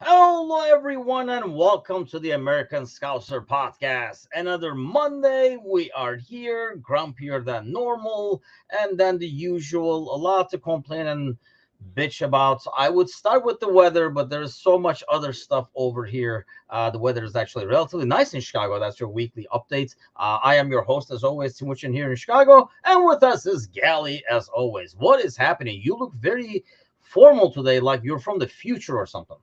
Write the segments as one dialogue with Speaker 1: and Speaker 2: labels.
Speaker 1: Hello, everyone, and welcome to the American Scouser podcast. Another Monday, we are here, grumpier than normal, and then the usual, a lot to complain and bitch about. I would start with the weather, but there's so much other stuff over here. The weather is actually relatively nice in Chicago. That's your weekly update. I am your host, as always, Timuchin here in Chicago, and with us is Gally, as always. What is happening? You look very formal today, like you're from the future or something.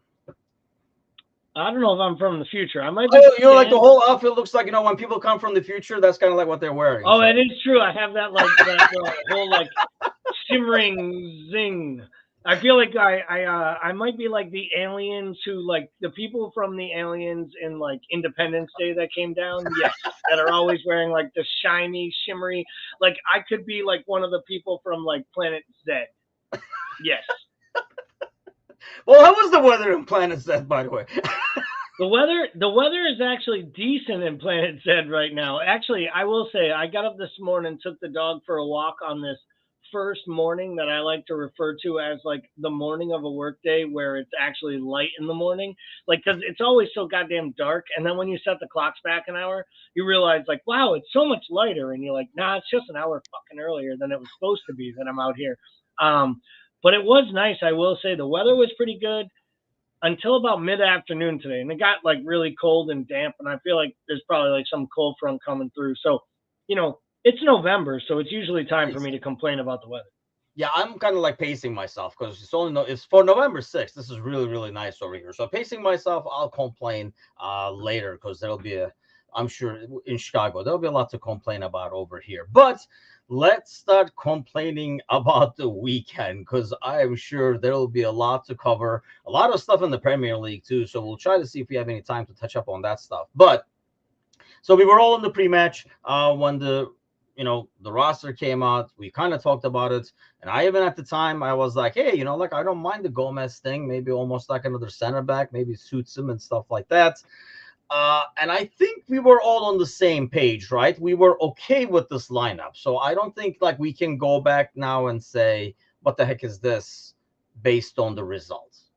Speaker 2: I don't know if I'm from the future. I might be
Speaker 1: Oh, like the
Speaker 2: stand.
Speaker 1: whole outfit looks like when people come from the future, that's kind of like what they're wearing.
Speaker 2: Oh,
Speaker 1: So
Speaker 2: it is true. I have that that whole shimmering zing. I feel like I might be like the aliens who like the people from the aliens in like Independence Day that came down. Yes, that are always wearing like the shiny, shimmery. Like I could be like one of the people from like Planet Z. Yes.
Speaker 1: well, how was the weather in Planet Z, by the way?
Speaker 2: The weather is actually decent in Planet Z right now. Actually, I will say I got up this morning, took the dog for a walk on this first morning that I like to refer to as like the morning of a workday where it's actually light in the morning. Like cuz it's always so goddamn dark and then when you set the clocks back an hour, you realize like wow, it's so much lighter and you're like, "Nah, it's just an hour fucking earlier than it was supposed to be that I'm out here." Um but it was nice. I will say the weather was pretty good until about mid afternoon today, and it got like really cold and damp, and I feel like there's probably like some cold front coming through. So, it's November, so it's usually time for
Speaker 1: Nice.
Speaker 2: me to complain about the weather.
Speaker 1: Yeah, I'm kind of like pacing myself because it's for November 6th. This is really really nice over here. So pacing myself, I'll complain later because there'll be I'm sure in Chicago there'll be a lot to complain about over here. But let's start complaining about the weekend because I'm sure there'll be a lot to cover, a lot of stuff in the Premier League too. So we'll try to see if we have any time to touch up on that stuff. But so we were all in the pre-match when the roster came out. We kind of talked about it, and I even at the time I was like, hey, like I don't mind the Gomez thing. Maybe almost like another center back. Maybe it suits him and stuff like that. And I think we were all on the same page, right? We were okay with this lineup. So I don't think like we can go back now and say, what the heck is this based on the results?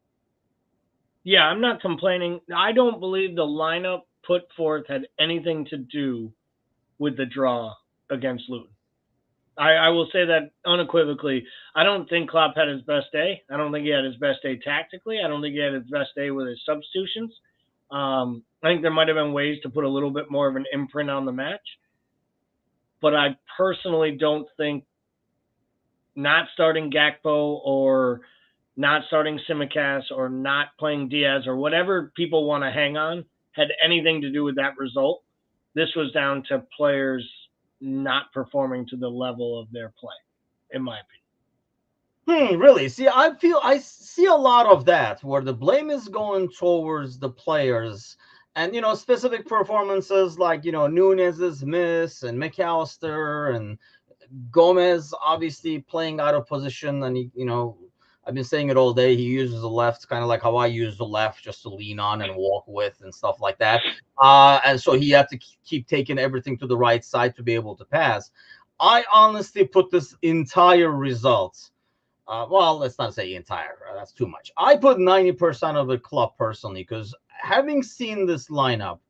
Speaker 2: Yeah, I'm not complaining. I don't believe the lineup put forth had anything to do with the draw against Luton. I will say that unequivocally. I don't think Klopp had his best day. I don't think he had his best day tactically. I don't think he had his best day with his substitutions. I think there might have been ways to put a little bit more of an imprint on the match, but I personally don't think not starting Gakpo or not starting Simicast or not playing Diaz or whatever people want to hang on had anything to do with that result. This was down to players not performing to the level of their play, in my opinion.
Speaker 1: Really? See, I see a lot of that where the blame is going towards the players and specific performances like Nunez's miss and McAllister and Gomez obviously playing out of position and I've been saying it all day. He uses the left kind of like how I use the left just to lean on and walk with and stuff like that. And so he had to keep taking everything to the right side to be able to pass. I honestly put this entire result well, let's not say entire. That's too much. I put 90% of the club personally because having seen this lineup,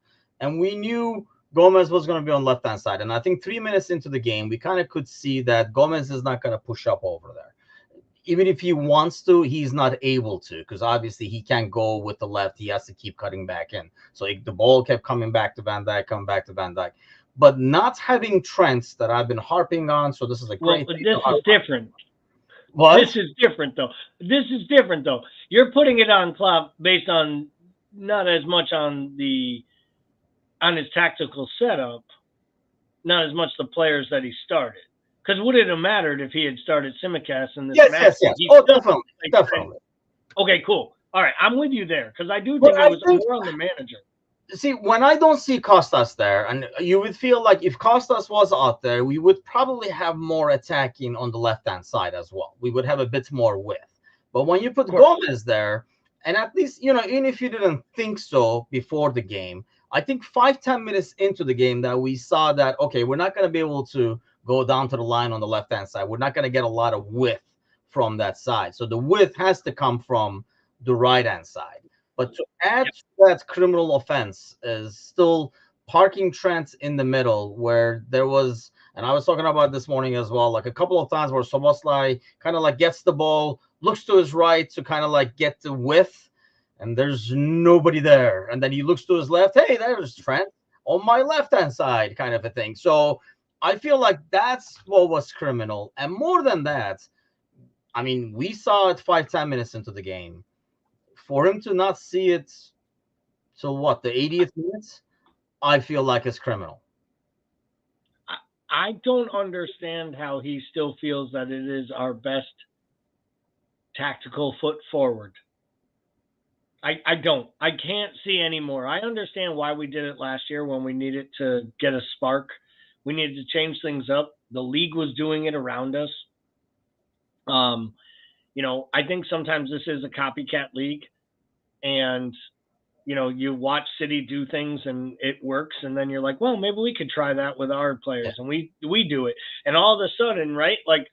Speaker 1: and we knew Gomez was going to be on left hand side, and I think 3 minutes into the game, we kind of could see that Gomez is not going to push up over there. Even if he wants to, he's not able to because obviously he can't go with the left. He has to keep cutting back in. So the ball kept coming back to Van Dijk, coming back to Van Dijk. But not having Trent that I've been harping on, so this is a
Speaker 2: Well,
Speaker 1: great thing to
Speaker 2: this is
Speaker 1: harp on.
Speaker 2: different. This
Speaker 1: What?
Speaker 2: is different, though. This is different, though. You're putting it on Klopp based on not as much on his tactical setup, not as much the players that he started. Because would it have mattered if he had started Simicast in this
Speaker 1: Yes,
Speaker 2: match?
Speaker 1: yes, yes.
Speaker 2: He
Speaker 1: Oh,
Speaker 2: still
Speaker 1: definitely,
Speaker 2: like,
Speaker 1: definitely.
Speaker 2: okay, cool. All right, I'm with you there because I do
Speaker 1: But
Speaker 2: think it
Speaker 1: I
Speaker 2: was
Speaker 1: think,
Speaker 2: more on the manager.
Speaker 1: see, when I don't see Costas there, and you would feel like if Costas was out there, we would probably have more attacking on the left hand side as well. We would have a bit more width. But when you
Speaker 2: Of
Speaker 1: put
Speaker 2: course.
Speaker 1: Gomez there, and at least, even if you didn't think so before the game, I think 5-10 minutes into the game that we saw that, okay, we're not going to be able to go down to the line on the left hand side. We're not going to get a lot of width from that side. So the width has to come from the right hand side. But to add to that criminal offense is still parking Trent in the middle, where there was, and I was talking about this morning as well, like a couple of times where Soboslai kind of like gets the ball, looks to his right to kind of like get the width, and there's nobody there. And then he looks to his left, hey, there's Trent on my left hand side, kind of a thing. So I feel like that's what was criminal. And more than that, I mean, we saw it 5-10 minutes into the game. For him to not see it till what, the 80th minute, I feel like it's criminal.
Speaker 2: I don't understand how he still feels that it is our best tactical foot forward. I don't. I can't see anymore. I understand why we did it last year when we needed to get a spark. We needed to change things up. The league was doing it around us. Um, I think sometimes this is a copycat league, and you watch City do things and it works, and then you're like, well, maybe we could try that with our
Speaker 1: Yeah.
Speaker 2: players, and we do it, and all of a sudden, right, like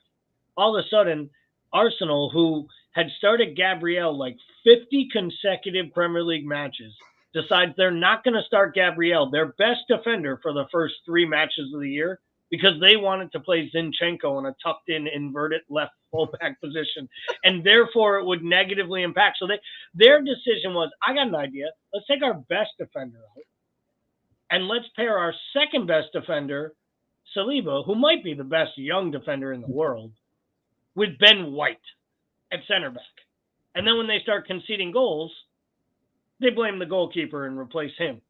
Speaker 2: all of a sudden, Arsenal, who had started Gabriel like 50 consecutive Premier League matches, decides they're not going to start Gabriel, their best defender, for the first 3 matches of the year because they wanted to play Zinchenko in a tucked in inverted left fullback position, and therefore it would negatively impact. So their decision was, I got an idea. Let's take our best defender out and let's pair our second best defender, Saliba, who might be the best young defender in the world, with Ben White at center back. And then when they start conceding goals, they blame the goalkeeper and replace him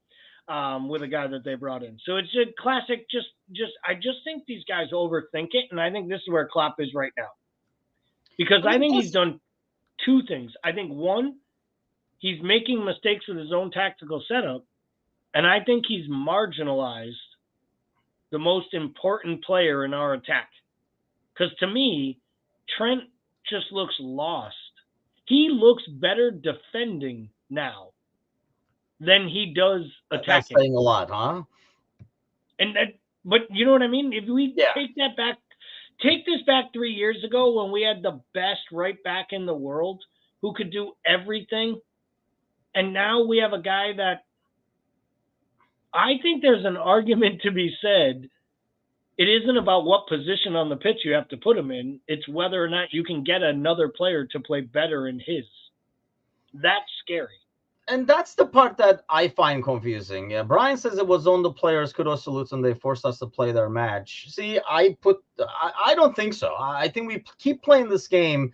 Speaker 2: with a guy that they brought in. So it's a classic. I just think these guys overthink it, and I think this is where Klopp is right now, because
Speaker 1: I
Speaker 2: I
Speaker 1: mean,
Speaker 2: think he's done two things. I think one, he's making mistakes with his own tactical setup, and I think he's marginalized the most important player in our attack. Because to me, Trent just looks lost. He looks better defending now than he does
Speaker 1: that's
Speaker 2: attacking.
Speaker 1: saying a lot, huh?
Speaker 2: And but you know what I mean? If we
Speaker 1: Yeah.
Speaker 2: take this back 3 years ago when we had the best right back in the world who could do everything, and now we have a guy that I think there's an argument to be said. It isn't about what position on the pitch you have to put him in. It's whether or not you can get another player to play better in his. That's scary.
Speaker 1: And that's the part that I find confusing. Yeah, Brian says it was on the players, kudos to Luton, they forced us to play their match. See, I don't think so. I think we keep playing this game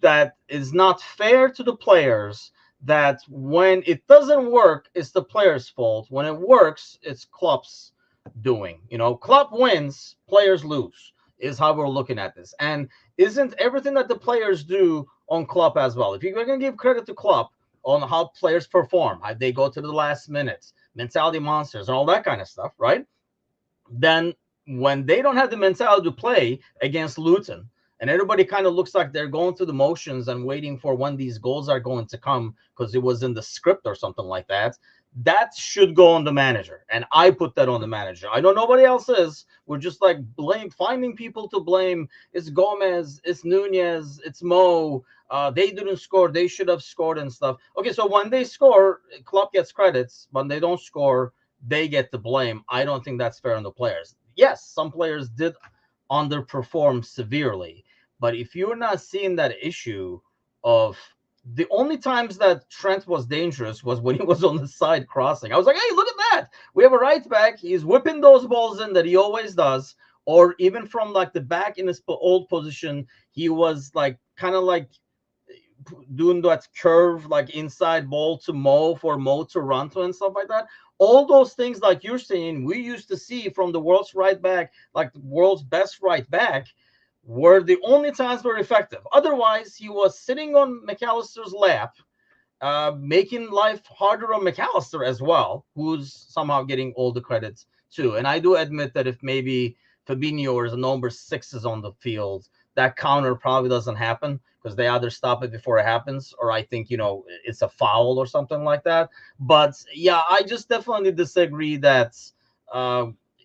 Speaker 1: that is not fair to the players, that when it doesn't work, it's the players' fault. When it works, it's Klopp's doing. Klopp wins, players lose, is how we're looking at this. And isn't everything that the players do on Klopp as well? If you're going to give credit to Klopp on how players perform, how they go to the last minutes, mentality monsters, and all that kind of stuff, right? Then when they don't have the mentality to play against Luton, and everybody kind of looks like they're going through the motions and waiting for when these goals are going to come because it was in the script or something like that, that should go on the manager. And I put that on the manager. I know nobody else is. We're just like finding people to blame. It's Gomez, it's Nunez, it's Mo. They didn't score. They should have scored and stuff. Okay, so when they score, Klopp gets credits. When they don't score, they get the blame. I don't think that's fair on the players. Yes, some players did underperform severely, but if you're not seeing that issue of the only times that Trent was dangerous was when he was on the side crossing. I was like, hey, look at that. We have a right back. He's whipping those balls in that he always does. Or even from like the back in his old position, he was like kind of like doing that curve, like inside ball to Mo for Mo to run to and stuff like that. All those things, like you're saying, we used to see from the world's right back, like the world's best right back, were the only times were effective. Otherwise, he was sitting on McAllister's lap, making life harder on McAllister as well, who's somehow getting all the credits too. And I do admit that if maybe Fabinho or the number 6 is on the field, that counter probably doesn't happen because they either stop it before it happens, or I think, it's a foul or something like that. But yeah, I just definitely disagree that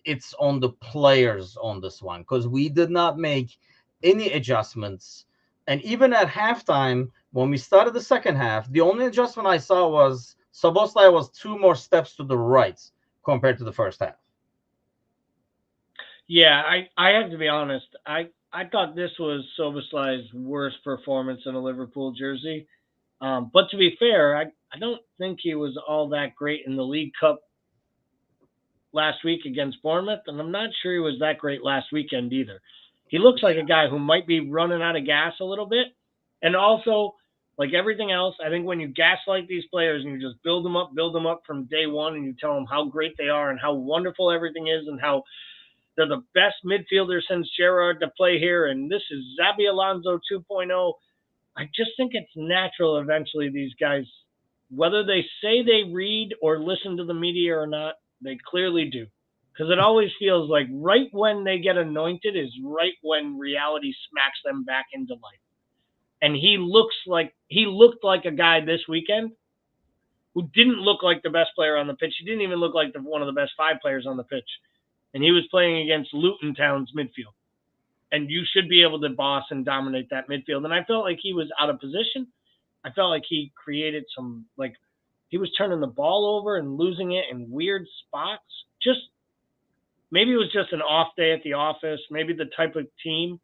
Speaker 1: it's on the players on this one, because we did not make any adjustments. And even at halftime, When we started the second half, the only adjustment I saw was Soboslai was 2 more steps to the right compared to the first half.
Speaker 2: Yeah, I have to be honest. I thought this was Soboslai's worst performance in a Liverpool jersey. But to be fair, I don't think he was all that great in the League Cup last week against Bournemouth, and I'm not sure he was that great last weekend either. He looks like a guy who might be running out of gas a little bit. And also, like everything else, I think when you gaslight these players and you just build them up from day one, and you tell them how great they are and how wonderful everything is and how they're the best midfielder since Gerrard to play here, and this is Xabi Alonso 2.0. I just think it's natural eventually these guys, whether they say they read or listen to the media or not, they clearly do. Because it always feels like right when they get anointed is right when reality smacks them back into life. And he looked like a guy this weekend who didn't look like the best player on the pitch. He didn't even look like one of the best five players on the pitch. And he was playing against Luton Town's midfield. And you should be able to boss and dominate that midfield. And I felt like he was out of position. I felt like he created some, like, he was turning the ball over and losing it in weird spots. Just maybe it was just an off day at the office, maybe the type of team.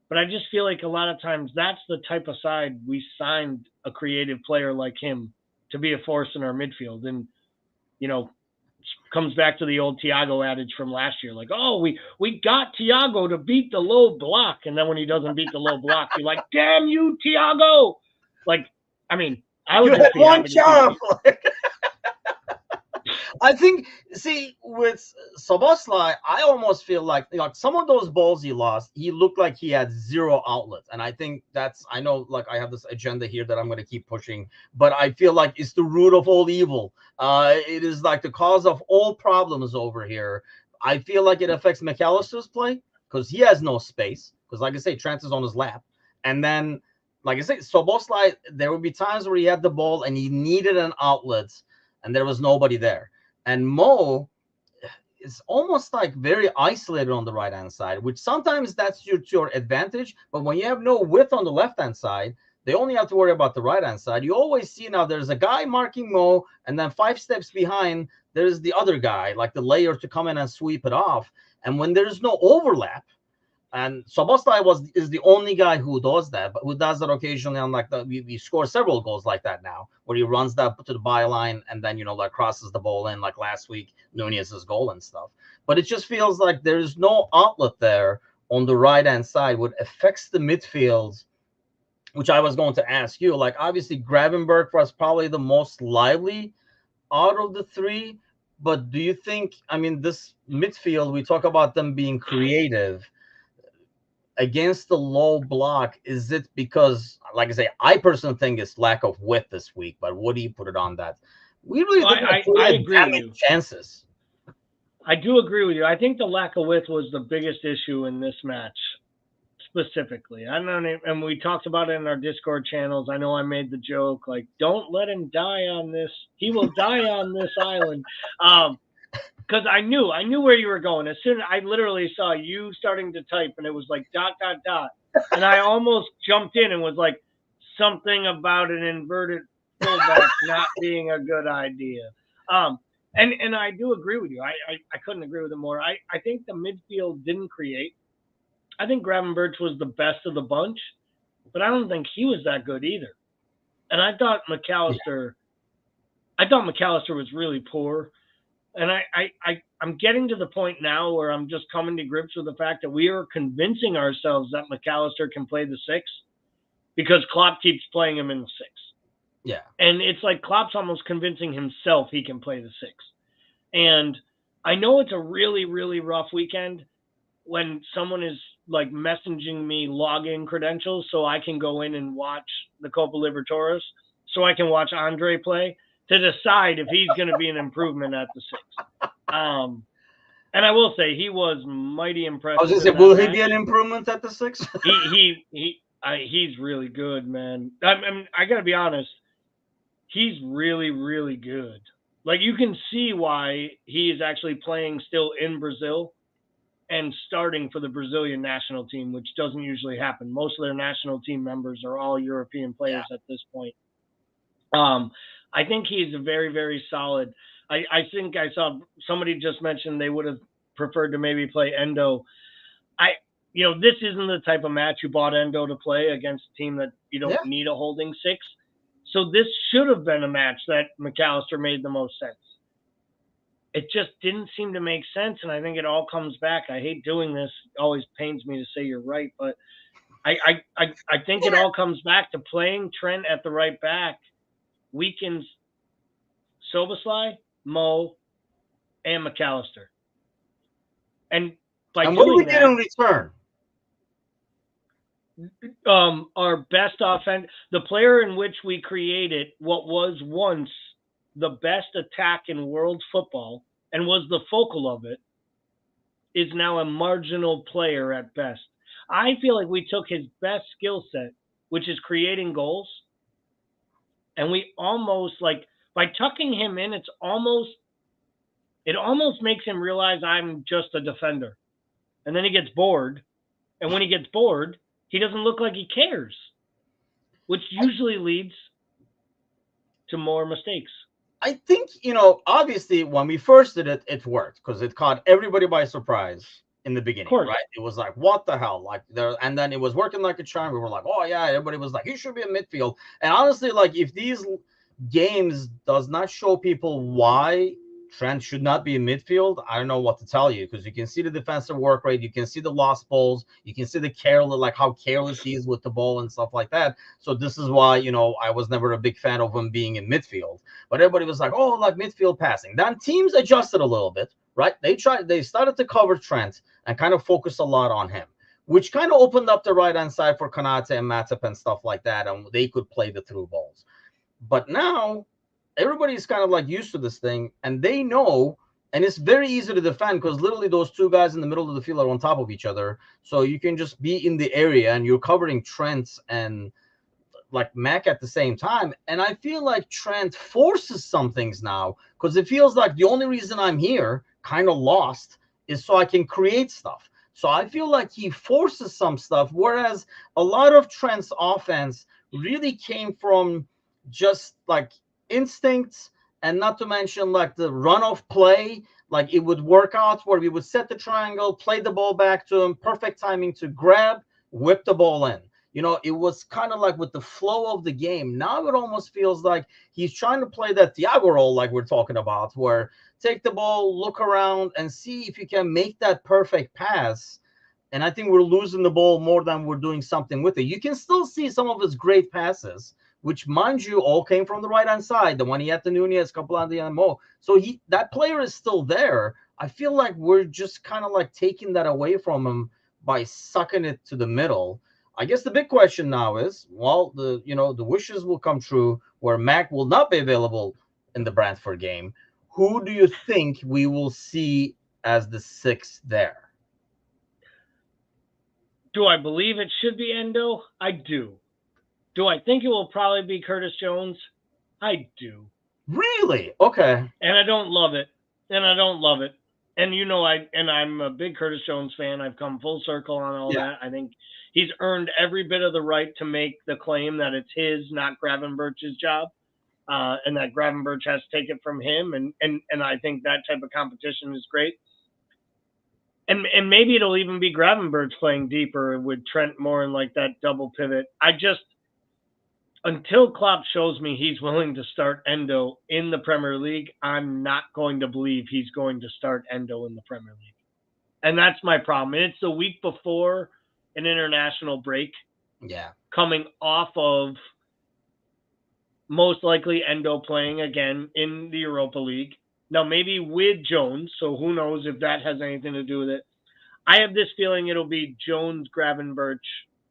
Speaker 2: But I just feel like a lot of times that's the type of side we signed a creative player like him to be a force in our midfield. And, you know, comes back to the old Thiago adage from last year, like, oh, we got Thiago to beat the low block, and then when he doesn't beat the low block, you're like, damn you, Thiago! Like, I mean, I
Speaker 1: You
Speaker 2: would
Speaker 1: had
Speaker 2: just be
Speaker 1: one
Speaker 2: happy to see.
Speaker 1: job. I think, see, with Soboslai, I almost feel like some of those balls he lost, he looked like he had zero outlet. And I think I know, like, I have this agenda here that I'm going to keep pushing, but I feel like it's the root of all evil. It is like the cause of all problems over here. I feel like it affects McAllister's play because he has no space. Because, like I say, Trent is on his lap. And then, like I say, Soboslai, there would be times where he had the ball and he needed an outlet, and there was nobody there. And Mo is almost like very isolated on the right hand side, which sometimes that's to your advantage. But when you have no width on the left hand side, they only have to worry about the right hand side. You always see now there's a guy marking Mo, and then 5 steps behind, there's the other guy, like the layer to come in and sweep it off. And when there's no overlap, and Soboslai is the only guy who does that, but who does that occasionally. On like we score several goals like that now, where he runs that to the byline and then like crosses the ball in, like last week Nunez's goal and stuff. But it just feels like there's no outlet there on the right hand side, which affects the midfield. Which I was going to ask you. Like obviously Gravenberg was probably the most lively out of the three, but do you think? I mean, this midfield, we talk about them being creative against the low block. Is it because, like I say, I personally think it's lack of width this week, but what do you put it on that? We really
Speaker 2: Well,
Speaker 1: didn't
Speaker 2: I
Speaker 1: create
Speaker 2: agree
Speaker 1: that
Speaker 2: with
Speaker 1: many
Speaker 2: you.
Speaker 1: chances.
Speaker 2: I do agree with you. I think the lack of width was the biggest issue in this match specifically. I don't know, and we talked about it in our Discord channels. I know I made the joke like, "Don't let him die on this. He will die on this island." Because I knew where you were going. As soon as I literally saw you starting to type, and it was like dot dot dot, and I almost jumped in and was like, something about an inverted fullback not being a good idea. Um, and I do agree with you. I couldn't agree with it more. I think the midfield didn't create. I think Gravenberch was the best of the bunch, but I don't think he was that good either. And
Speaker 1: Yeah.
Speaker 2: I thought McAllister was really poor. And I'm getting to the point now where I'm just coming to grips with the fact that we are convincing ourselves that McAllister can play the six because Klopp keeps playing him in the six.
Speaker 1: Yeah.
Speaker 2: And it's like Klopp's almost convincing himself he can play the six. And I know it's a really, really rough weekend when someone is like messaging me login credentials so I can go in and watch the Copa Libertadores, so I can watch Andre play to decide if he's going to be an improvement at the six. And I will say he was mighty
Speaker 1: I was
Speaker 2: impressive
Speaker 1: just say,
Speaker 2: in that
Speaker 1: will he
Speaker 2: match.
Speaker 1: be an improvement at the six?
Speaker 2: He's really good, man. I got to be honest, he's really, really good. Like you can see why he is actually playing still in Brazil, and starting for the Brazilian national team, which doesn't usually happen. Most of their national team members are all European
Speaker 1: Yeah.
Speaker 2: players at this point. Um, I think he's a very, very solid. I think I saw somebody just mentioned they would have preferred to maybe play Endo. I, this isn't the type of match you bought Endo to play against a team that you
Speaker 1: Yeah.
Speaker 2: don't need a holding six. So this should have been a match that McAllister made the most sense. It just didn't seem to make sense, and I think it all comes back. I hate doing this; it always pains me to say you're right, but I think it all comes back to playing Trent at the right back weakens Soboslai, Mo, and McAllister. And by
Speaker 1: And what do we
Speaker 2: doing
Speaker 1: get
Speaker 2: that,
Speaker 1: in return?
Speaker 2: our best offense, the player in which we created what was once the best attack in world football and was the focal of it, is now a marginal player at best. I feel like we took his best skill set, which is creating goals, and we almost like by tucking him in, it almost makes him realize I'm just a defender. And then he gets bored. And when he gets bored, he doesn't look like he cares, which usually leads to more mistakes.
Speaker 1: I think, obviously when we first did it, it worked because it caught everybody by surprise in the
Speaker 2: Of
Speaker 1: beginning,
Speaker 2: course.
Speaker 1: right? It was like, what the hell? Like there, and then it was working like a charm. We were like, oh yeah, everybody was like, he should be in midfield. And honestly, like if these games does not show people why Trent should not be in midfield, I don't know what to tell you because you can see the defensive work rate, you can see the lost balls, you can see the careless, like how careless he is with the ball and stuff like that. So this is why, I was never a big fan of him being in midfield. But everybody was like, oh, like midfield passing. Then teams adjusted a little bit, right? They started to cover Trent and kind of focus a lot on him, which kind of opened up the right hand side for Konate and Matip and stuff like that, and they could play the through balls. But now everybody's kind of like used to this thing, and they know, and it's very easy to defend because literally those two guys in the middle of the field are on top of each other. So you can just be in the area and you're covering Trent and like Mac at the same time. And I feel like Trent forces some things now because it feels like the only reason I'm here, kind of lost, is so I can create stuff. So I feel like he forces some stuff, whereas a lot of Trent's offense really came from just like instincts, and not to mention like the run of play. Like it would work out where we would set the triangle, play the ball back to him, perfect timing to grab, whip the ball in. It was kind of like with the flow of the game. Now it almost feels like he's trying to play that Thiago role, like we're talking about, where take the ball, look around, and see if you can make that perfect pass. And I think we're losing the ball more than we're doing something with it. You can still see some of his great passes, which, mind you, all came from the right-hand side. The one he had to Nunez, couple on the MO. So that player is still there. I feel like we're just kind of like taking that away from him by sucking it to the middle. I guess the big question now is, well, the wishes will come true where Mac will not be available in the Brentford game. Who do you think we will see as the sixth there?
Speaker 2: Do I believe it should be Endo? I do. Do I think it will probably be Curtis Jones? I do.
Speaker 1: Really? Okay.
Speaker 2: And I don't love it. And I don't love it. And I'm a big Curtis Jones fan. I've come full circle on all
Speaker 1: Yeah.
Speaker 2: that. I think he's earned every bit of the right to make the claim that it's his, not Gravenberch's job, and that Gravenberch has to take it from him. And I think that type of competition is great. And maybe it'll even be Gravenberch playing deeper with Trent more in like that double pivot. Until Klopp shows me he's willing to start Endo in the Premier League, I'm not going to believe he's going to start Endo in the Premier League. And that's my problem. And it's the week before an international break.
Speaker 1: Yeah.
Speaker 2: Coming off of most likely Endo playing again in the Europa League. Now, maybe with Jones, so who knows if that has anything to do with it. I have this feeling it'll be Jones, Gravenberch,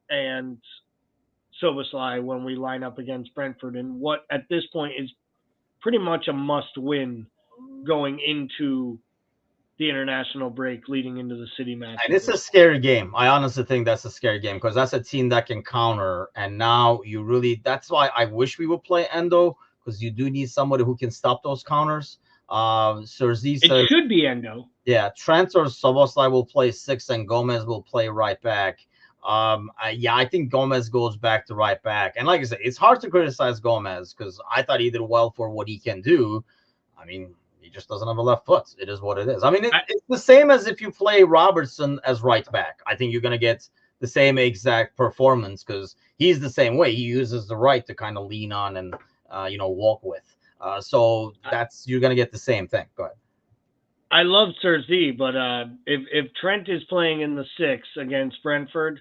Speaker 2: and Soboslai when we line up against Brentford, and what at this point is pretty much a must-win going into the international break, leading into the City match.
Speaker 1: And it's a scary game. I honestly think that's a scary game because that's a team that can counter. And now that's why I wish we would play Endo, because you do need somebody who can stop those counters. Cersei says
Speaker 2: it should be Endo.
Speaker 1: Yeah, Trent or Soboslai will play 6, and Gomez will play right back. Yeah, I think Gomez goes back to right back. And like I said, it's hard to criticize Gomez because I thought he did well for what he can do. I mean, he just doesn't have a left foot. It is what it is. I mean,
Speaker 2: I,
Speaker 1: it's the same as if you play Robertson as right back. I think you're going to get the same exact performance because he's the same way. He uses the right to kind of lean on and, walk with. So that's you're going to get the same thing. Go ahead.
Speaker 2: I love Sir Z, but if Trent is playing in the 6 against Brentford,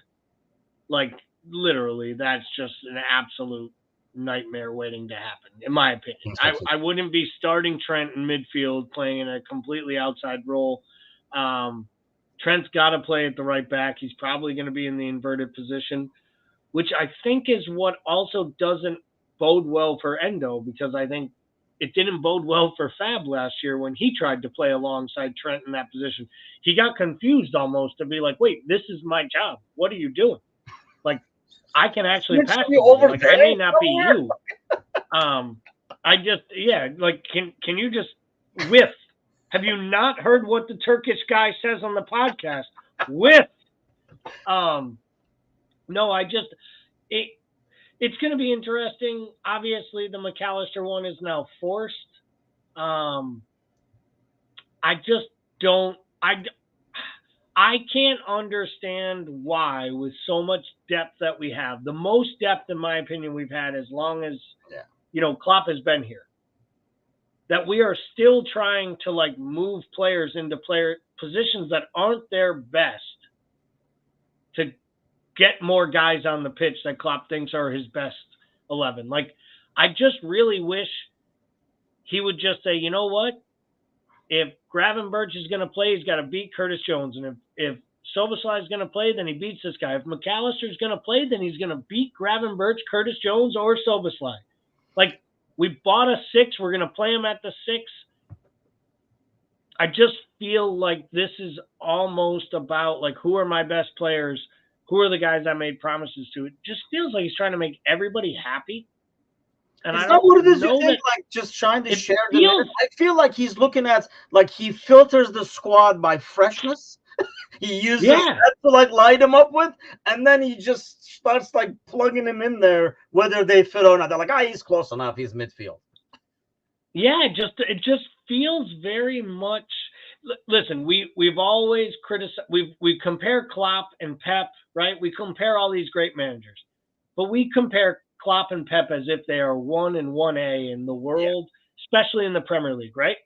Speaker 2: like literally, that's just an absolute nightmare waiting to happen, in my opinion. I wouldn't be starting Trent in midfield playing in a completely outside role. Trent's got to play at the right back. He's probably going to be in the inverted position, which I think is what also doesn't bode well for Endo, because I think it didn't bode well for Fab last year when he tried to play alongside Trent in that position. He got confused almost to be like, wait, this is my job. What are you doing? Like, I can actually pass the ball. Like, I may not be you. Like, can you just whiff? Have you not heard what the Turkish guy says on the podcast? Whiff. No, it's going to be interesting. Obviously, the McAllister one is now forced. I just don't. I can't understand why, with so much depth that we have, the most depth, in my opinion, we've had as long as Klopp has been here, that we are still trying to like move players into player positions that aren't their best to get more guys on the pitch that Klopp thinks are his best 11. Like, I just really wish he would just say, you know what? If Gravenberch is going to play, he's got to beat Curtis Jones. And if Soboslai is going to play, then he beats this guy. If McAllister is going to play, then he's going to beat Gravenberch, Curtis Jones, or Soboslai. Like, we bought a 6. We're going to play him at the 6. I just feel like this is almost about, like, who are my best players? Who are the guys I made promises to? It just feels like he's trying to make everybody happy.
Speaker 1: And is that what it is? You think, like, just trying to share the minutes? I feel like he's looking at, like, he filters the squad by freshness. He uses that to, like, light them up with, and then he just starts, like, plugging them in there, whether they fit or not. They're like, he's close enough. He's midfield.
Speaker 2: Yeah, it just feels very much. Listen, we've always criticized. We compare Klopp and Pep, right? We compare all these great managers, but we compare Klopp and Pep as if they are 1 and 1A in the world, especially in the Premier League, right?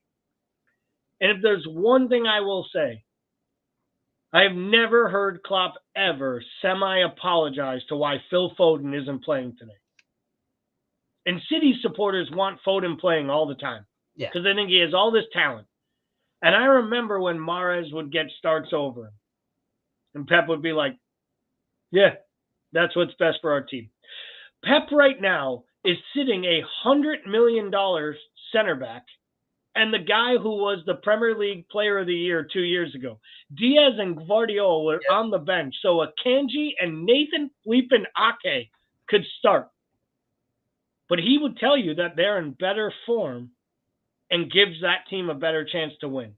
Speaker 2: And if there's one thing I will say, I have never heard Klopp ever semi-apologize to why Phil Foden isn't playing today. And City supporters want Foden playing all the time because they think he has all this talent. And I remember when Mahrez would get starts over him, and Pep would be like, yeah, that's what's best for our team. Pep right now is sitting $100 million center back, and the guy who was the Premier League Player of the Year 2 years ago, Diaz and Guardiola, were on the bench, so Akanji and Nathan Flippin Ake could start. But he would tell you that they're in better form and gives that team a better chance to win.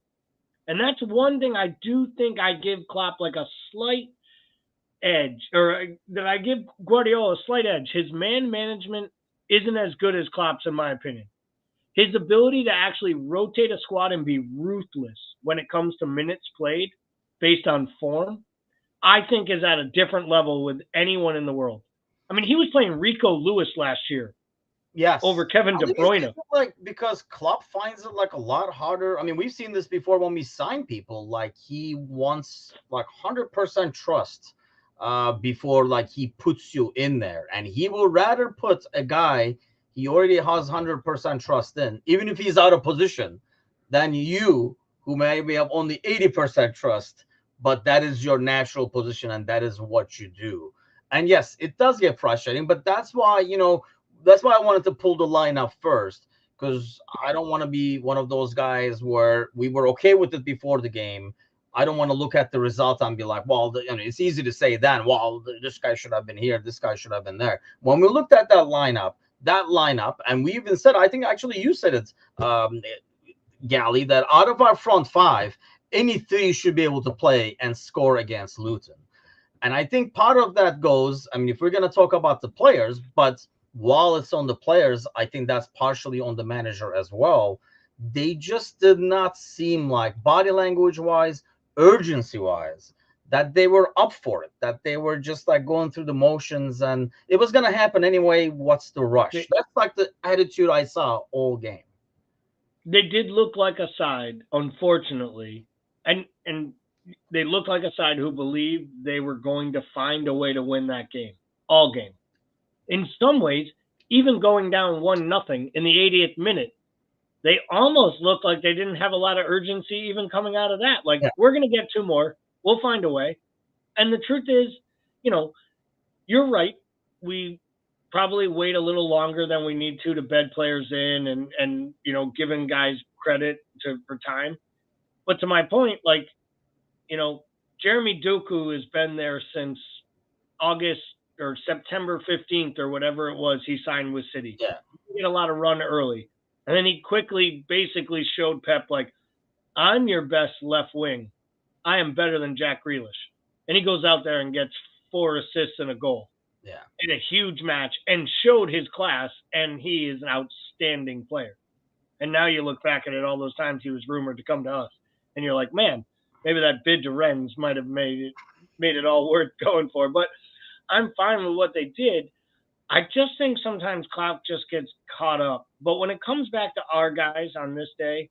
Speaker 2: And that's one thing I do think I give Klopp like a slight edge, or that I give Guardiola a slight edge. His man management isn't as good as Klopp's, in my opinion. His ability to actually rotate a squad and be ruthless when it comes to minutes played based on form, I think is at a different level with anyone in the world. I mean, he was playing Rico Lewis last year. Over Kevin De Bruyne.
Speaker 1: Like, because Klopp finds it like a lot harder. I mean, we've seen this before when we sign people. Like, he wants like 100% trust before like he puts you in there, and he will rather put a guy he already has 100% trust in, even if he's out of position, than you, who maybe have only 80% trust, but that is your natural position and that is what you do. And yes, it does get frustrating, but that's why, that's why I wanted to pull the line up first, because I don't want to be one of those guys where we were okay with it before the game. I don't want to look at the result and be like, well, it's easy to say then, well, this guy should have been here, this guy should have been there. When we looked at that lineup, and we even said, I think actually you said it, Gally, that out of our front five, any three should be able to play and score against Luton. And I think part of that goes, I mean, if we're going to talk about the players, but while it's on the players, I think that's partially on the manager as well. They just did not seem like, body language wise, urgency wise, that they were up for it, that they were just like going through the motions and it was going to happen anyway. What's the rush?
Speaker 2: They,
Speaker 1: That's like the attitude I saw all game.
Speaker 2: they did look like a side, unfortunately, and they looked like a side who believed they were going to find a way to win that game, all game. In some ways, even going down 1-0 in the 80th minute, they almost looked like they didn't have a lot of urgency even coming out of that. Like,
Speaker 1: Yeah.
Speaker 2: we're going to get two more. We'll find a way. And the truth is, you know, you're right. We probably wait a little longer than we need to bed players in and giving guys credit for time. But to my point, like, Jeremy Doku has been there since August or September 15th or whatever it was he signed with City.
Speaker 1: Yeah.
Speaker 2: He had a lot of run early. And then he quickly basically showed Pep, like, I'm your best left wing. I am better than Jack Grealish. And he goes out there and gets 4 assists and a goal
Speaker 1: Yeah.
Speaker 2: in a huge match and showed his class, and he is an outstanding player. And now you look back at it, all those times he was rumored to come to us, and you're like, man, maybe that bid to Rennes might have made it all worth going for. But I'm fine with what they did. I just think sometimes Klopp just gets caught up. But when it comes back to our guys on this day,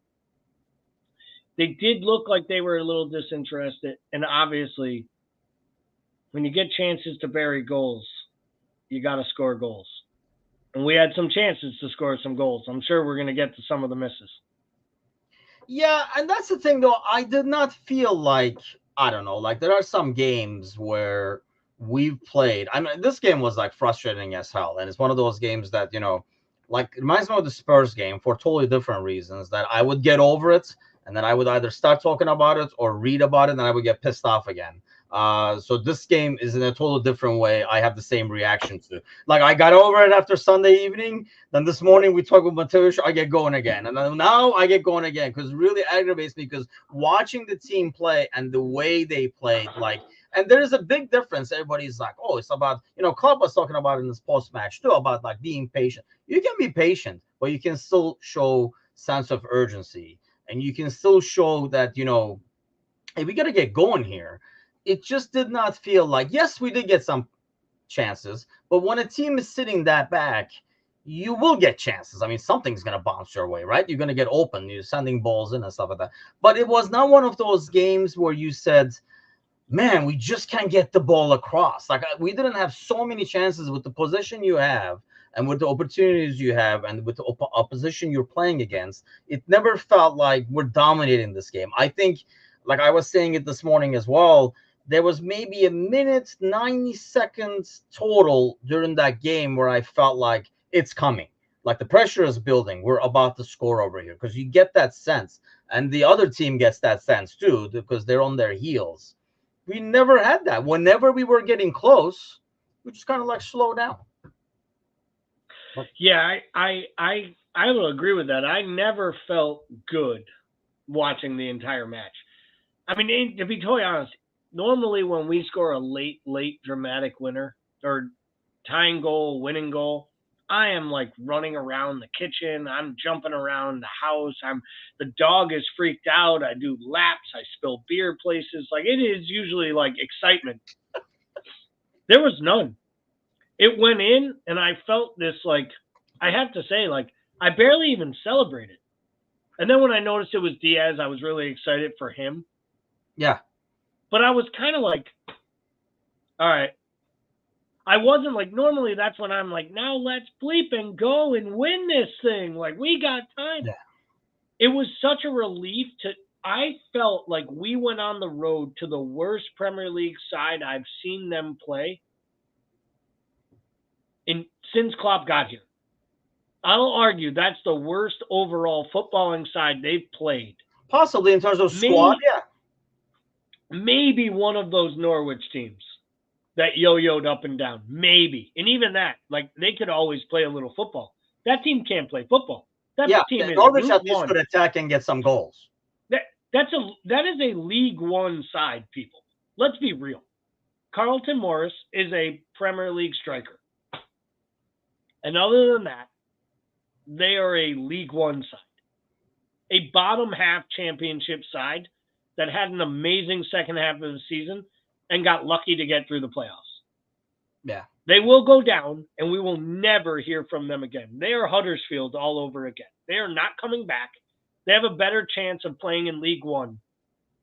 Speaker 2: they did look like they were a little disinterested. And obviously, when you get chances to bury goals, you got to score goals. And we had some chances to score some goals. I'm sure we're going to get to some of the misses.
Speaker 1: Yeah, and that's the thing though. I did not feel like, I don't know, like there are some games where we've played. I mean, this game was like frustrating as hell, and it's one of those games that like it reminds me of the Spurs game for totally different reasons. That I would get over it, and then I would either start talking about it or read about it, and I would get pissed off again. So this game is in a totally different way. I have the same reaction to. Like I got over it after Sunday evening. Then this morning we talk with Mateusz, I get going again. And then now I get going again because it really aggravates me because watching the team play and the way they played, like, and there is a big difference. Everybody's like, oh, it's about, Klopp was talking about in this post-match too, about like being patient. You can be patient, but you can still show sense of urgency. And you can still show that, hey, we got to get going here. It just did not feel like, yes, we did get some chances, but when a team is sitting that back, you will get chances. I mean, something's going to bounce your way, right? You're going to get open. You're sending balls in and stuff like that. But it was not one of those games where you said, man, we just can't get the ball across. Like, we didn't have so many chances with the position you have and with the opportunities you have and with the opposition you're playing against. It never felt like we're dominating this game. I think, like I was saying it this morning as well, there was maybe a minute, 90 seconds total during that game where I felt like it's coming. Like the pressure is building. We're about to score over here because you get that sense. And the other team gets that sense too because they're on their heels. We never had that. Whenever we were getting close, we just kind of like slow down.
Speaker 2: Yeah, I will agree with that. I never felt good watching the entire match. I mean, to be totally honest, normally when we score a late dramatic winner or tying goal, winning goal, I am like running around the kitchen. I'm jumping around the house. The dog is freaked out. I do laps. I spill beer places. Like it is usually like excitement. There was none. It went in and I felt this like, I have to say, like I barely even celebrated. And then when I noticed it was Diaz, I was really excited for him.
Speaker 1: Yeah.
Speaker 2: But I was kind of like, all right. I wasn't like, normally that's when I'm like, now let's bleep and go and win this thing. Like, we got time.
Speaker 1: Yeah.
Speaker 2: It was such a relief I felt like we went on the road to the worst Premier League side I've seen them play since Klopp got here. I'll argue that's the worst overall footballing side they've played.
Speaker 1: Possibly in terms of squad, yeah.
Speaker 2: Maybe one of those Norwich teams that yo-yoed up and down. Maybe. And even that, like, they could always play a little football. That team can't play football. That team is
Speaker 1: Norwich at least could attack and get some goals.
Speaker 2: That that is a League One side, people. Let's be real. Carlton Morris is a Premier League striker. And other than that, they are a League One side. A bottom half championship side that had an amazing second half of the season and got lucky to get through the playoffs.
Speaker 1: Yeah.
Speaker 2: They will go down, and we will never hear from them again. They are Huddersfield all over again. They are not coming back. They have a better chance of playing in League One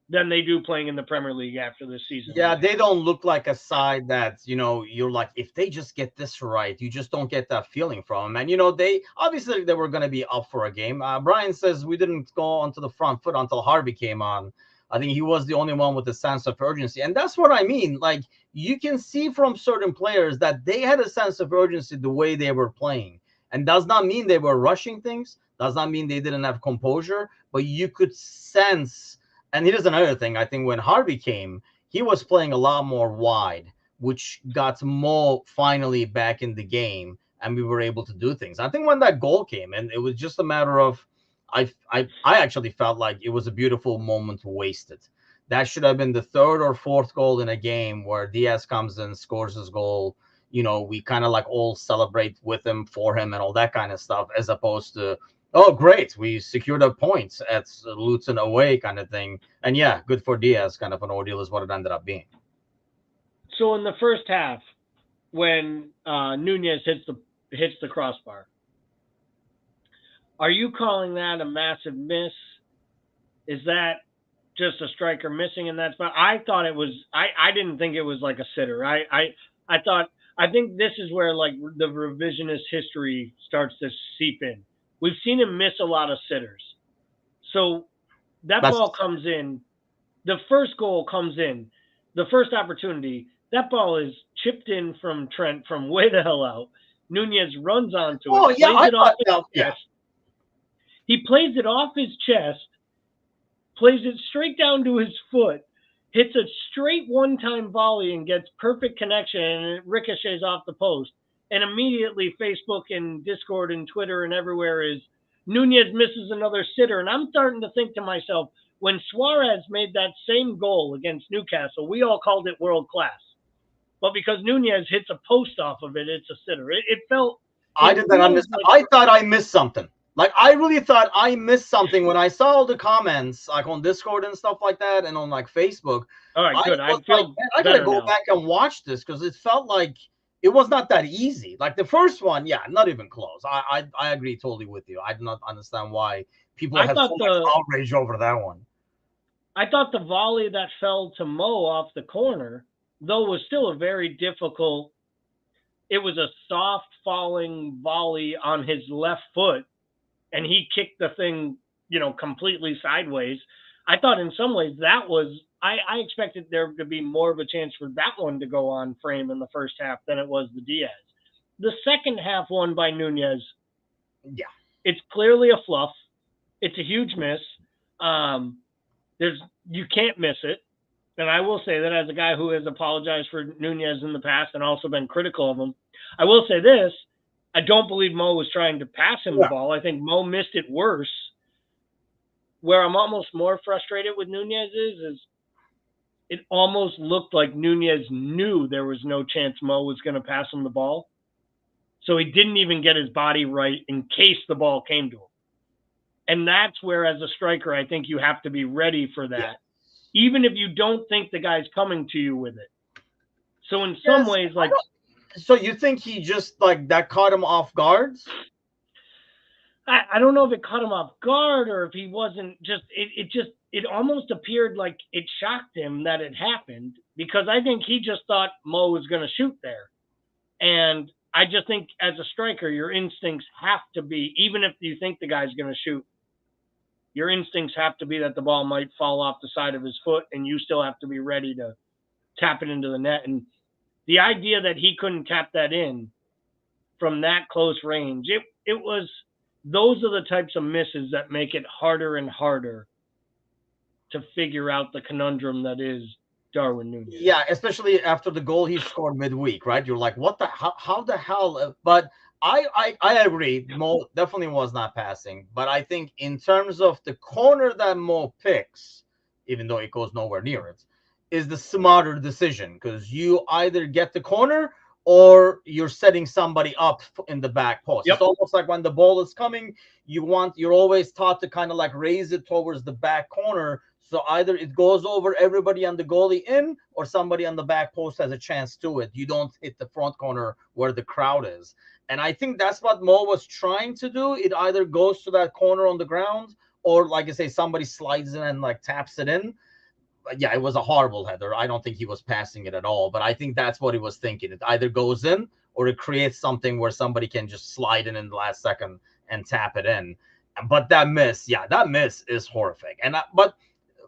Speaker 2: than they do playing in the Premier League after this season.
Speaker 1: Yeah, they don't look like a side that, you're like, if they just get this right, you just don't get that feeling from them. And, they obviously they were going to be up for a game. Brian says we didn't go onto the front foot until Harvey came on. I think he was the only one with a sense of urgency. And that's what I mean. Like, you can see from certain players that they had a sense of urgency the way they were playing. And does not mean they were rushing things, does not mean they didn't have composure, but you could sense. And here's another thing. I think when Harvey came, he was playing a lot more wide, which got Mo finally back in the game, and we were able to do things. I think when that goal came, and it was just a matter of, I actually felt like it was a beautiful moment wasted. That should have been the third or fourth goal in a game where Diaz comes in, scores his goal. We kind of like all celebrate with him, for him, and all that kind of stuff, as opposed to, oh, great, we secured a point at Luton away kind of thing. And yeah, good for Diaz kind of an ordeal is what it ended up being.
Speaker 2: So in the first half, when Nunez hits the crossbar, are you calling that a massive miss? Is that just a striker missing in that spot? I thought it was. I didn't think it was like a sitter. I think this is where like the revisionist history starts to seep in. We've seen him miss a lot of sitters. So that ball comes in. The first goal comes in. The first opportunity. That ball is chipped in from Trent from way the hell out. Nunez runs onto it.
Speaker 1: Oh, yeah,
Speaker 2: plays it off his chest. He plays it off his chest, plays it straight down to his foot, hits a straight one-time volley and gets perfect connection, and it ricochets off the post. And immediately Facebook and Discord and Twitter and everywhere is Nunez misses another sitter. And I'm starting to think to myself, when Suarez made that same goal against Newcastle, we all called it world class. But because Nunez hits a post off of it, it's a sitter. It felt...
Speaker 1: I didn't understand. I thought I missed something. Like, I really thought I missed something when I saw all the comments, like on Discord and stuff like that, and on like Facebook.
Speaker 2: All right, good. I
Speaker 1: gotta go back and watch this because it felt like it was not that easy. Like the first one, yeah, not even close. I agree totally with you. I do not understand why people have so much outrage over that one.
Speaker 2: I thought the volley that fell to Mo off the corner, though, was still a very difficult. It was a soft falling volley on his left foot, and he kicked the thing, completely sideways. I thought in some ways that was, I expected there to be more of a chance for that one to go on frame in the first half than it was the Diaz. The second half one by Nunez,
Speaker 1: yeah,
Speaker 2: it's clearly a fluff. It's a huge miss. You can't miss it. And I will say that as a guy who has apologized for Nunez in the past and also been critical of him, I will say this. I don't believe Mo was trying to pass him the ball. I think Mo missed it worse. Where I'm almost more frustrated with Nunez is it almost looked like Nunez knew there was no chance Mo was going to pass him the ball. So he didn't even get his body right in case the ball came to him. And that's where, as a striker, I think you have to be ready for that, even if you don't think the guy's coming to you with it. So in some ways, like...
Speaker 1: So you think he just, like, that caught him off guard?
Speaker 2: I don't know if it caught him off guard or if he wasn't just... It almost appeared like it shocked him that it happened, because I think he just thought Mo was going to shoot there. And I just think as a striker, your instincts have to be, even if you think the guy's going to shoot, your instincts have to be that the ball might fall off the side of his foot, and you still have to be ready to tap it into the net. And the idea that he couldn't tap that in from that close range, it was, those are the types of misses that make it harder and harder to figure out the conundrum that is Darwin Nunez.
Speaker 1: Yeah, especially after the goal he scored midweek, right? You're like, what the how the hell? But I agree. Mo definitely was not passing. But I think in terms of the corner that Mo picks, even though it goes nowhere near it, is the smarter decision, because you either get the corner or you're setting somebody up in the back post.
Speaker 2: Yep.
Speaker 1: It's almost like when the ball is coming, you're always taught to kind of like raise it towards the back corner. So either it goes over everybody on the goalie in, or somebody on the back post has a chance to it. You don't hit the front corner where the crowd is. And I think that's what Mo was trying to do. It either goes to that corner on the ground, or like I say, somebody slides in and like taps it in. But yeah, it was a horrible header. I don't think he was passing it at all, but I think that's what he was thinking. It either goes in or it creates something where somebody can just slide in the last second and tap it in. But that miss, yeah, that miss is horrific. But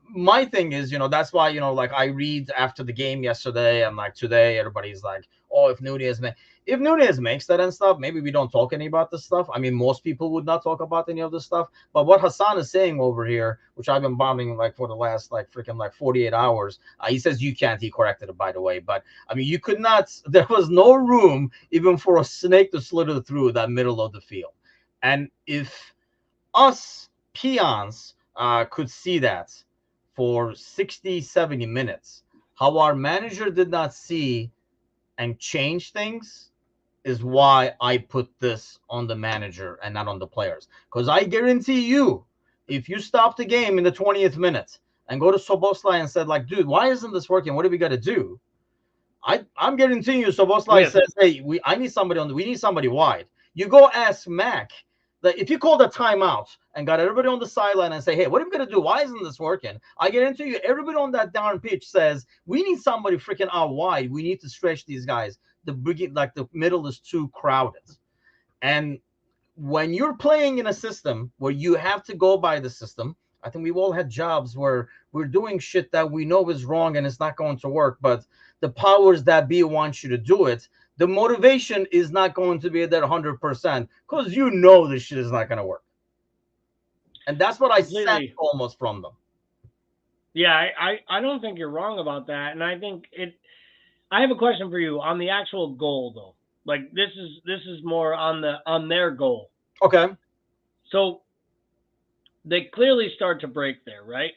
Speaker 1: my thing is, that's why, like I read after the game yesterday and like today, everybody's like, oh, if Nunez makes that and stuff, maybe we don't talk any about this stuff. I mean, most people would not talk about any of this stuff. But what Hassan is saying over here, which I've been bombing like for the last like freaking like 48 hours, he says you can't. He corrected it, by the way. But I mean, you could not. There was no room even for a snake to slither through that middle of the field. And if us peons could see that for 60, 70 minutes, how our manager did not see and change things is why I put this on the manager and not on the players. Because I guarantee you, if you stop the game in the 20th minute and go to Soboslai and said, like, dude, why isn't this working? What do we got to do? I'm guaranteeing you, Soboslai says, hey, we need somebody wide. You go ask Mac that if you called a timeout and got everybody on the sideline and say, hey, what are we going to do? Why isn't this working? I guarantee you, everybody on that down pitch says, we need somebody freaking out wide. We need to stretch these guys. The middle is too crowded. And when you're playing in a system where you have to go by the system, I think we've all had jobs where we're doing shit that we know is wrong and it's not going to work, but the powers that be want you to do it. The motivation is not going to be there 100% because you know this shit is not going to work. And that's what I sense almost from them.
Speaker 2: Yeah, I don't think you're wrong about that. And I think I have a question for you on the actual goal though. Like this is more on their goal.
Speaker 1: Okay.
Speaker 2: So they clearly start to break there, right?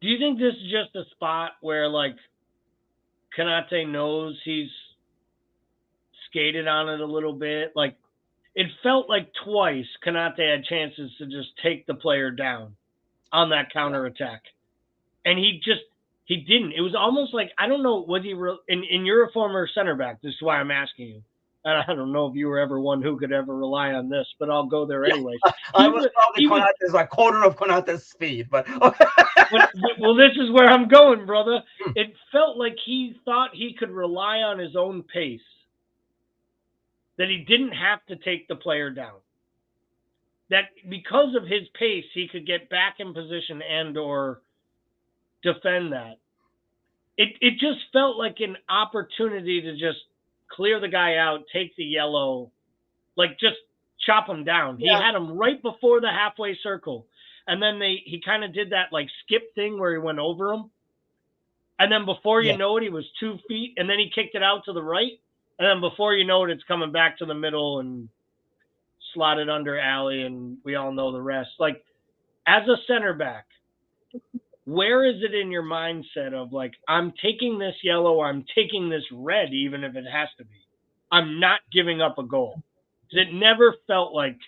Speaker 2: Do you think this is just a spot where like Konate knows he's skated on it a little bit? Like it felt like twice Konate had chances to just take the player down on that counterattack. And he didn't. It was almost like, I don't know, was he and you're a former center back. This is why I'm asking you. And I don't know if you were ever one who could ever rely on this, but I'll go there anyway.
Speaker 1: I was probably Konate's like quarter of Konate's speed, but okay.
Speaker 2: Well, this is where I'm going, brother. It felt like he thought he could rely on his own pace, that he didn't have to take the player down. That because of his pace, he could get back in position and or defend that. It just felt like an opportunity to just clear the guy out, take the yellow, like just chop him down. Yeah. He had him right before the halfway circle. And then he kind of did that like skip thing where he went over him. And then before you know it, he was 2 feet. And then he kicked it out to the right. And then before you know it, it's coming back to the middle and slotted under alley. And we all know the rest. Like as a center back, where is it in your mindset of like, I'm taking this yellow, I'm taking this red, even if it has to be. I'm not giving up a goal. Because it never felt like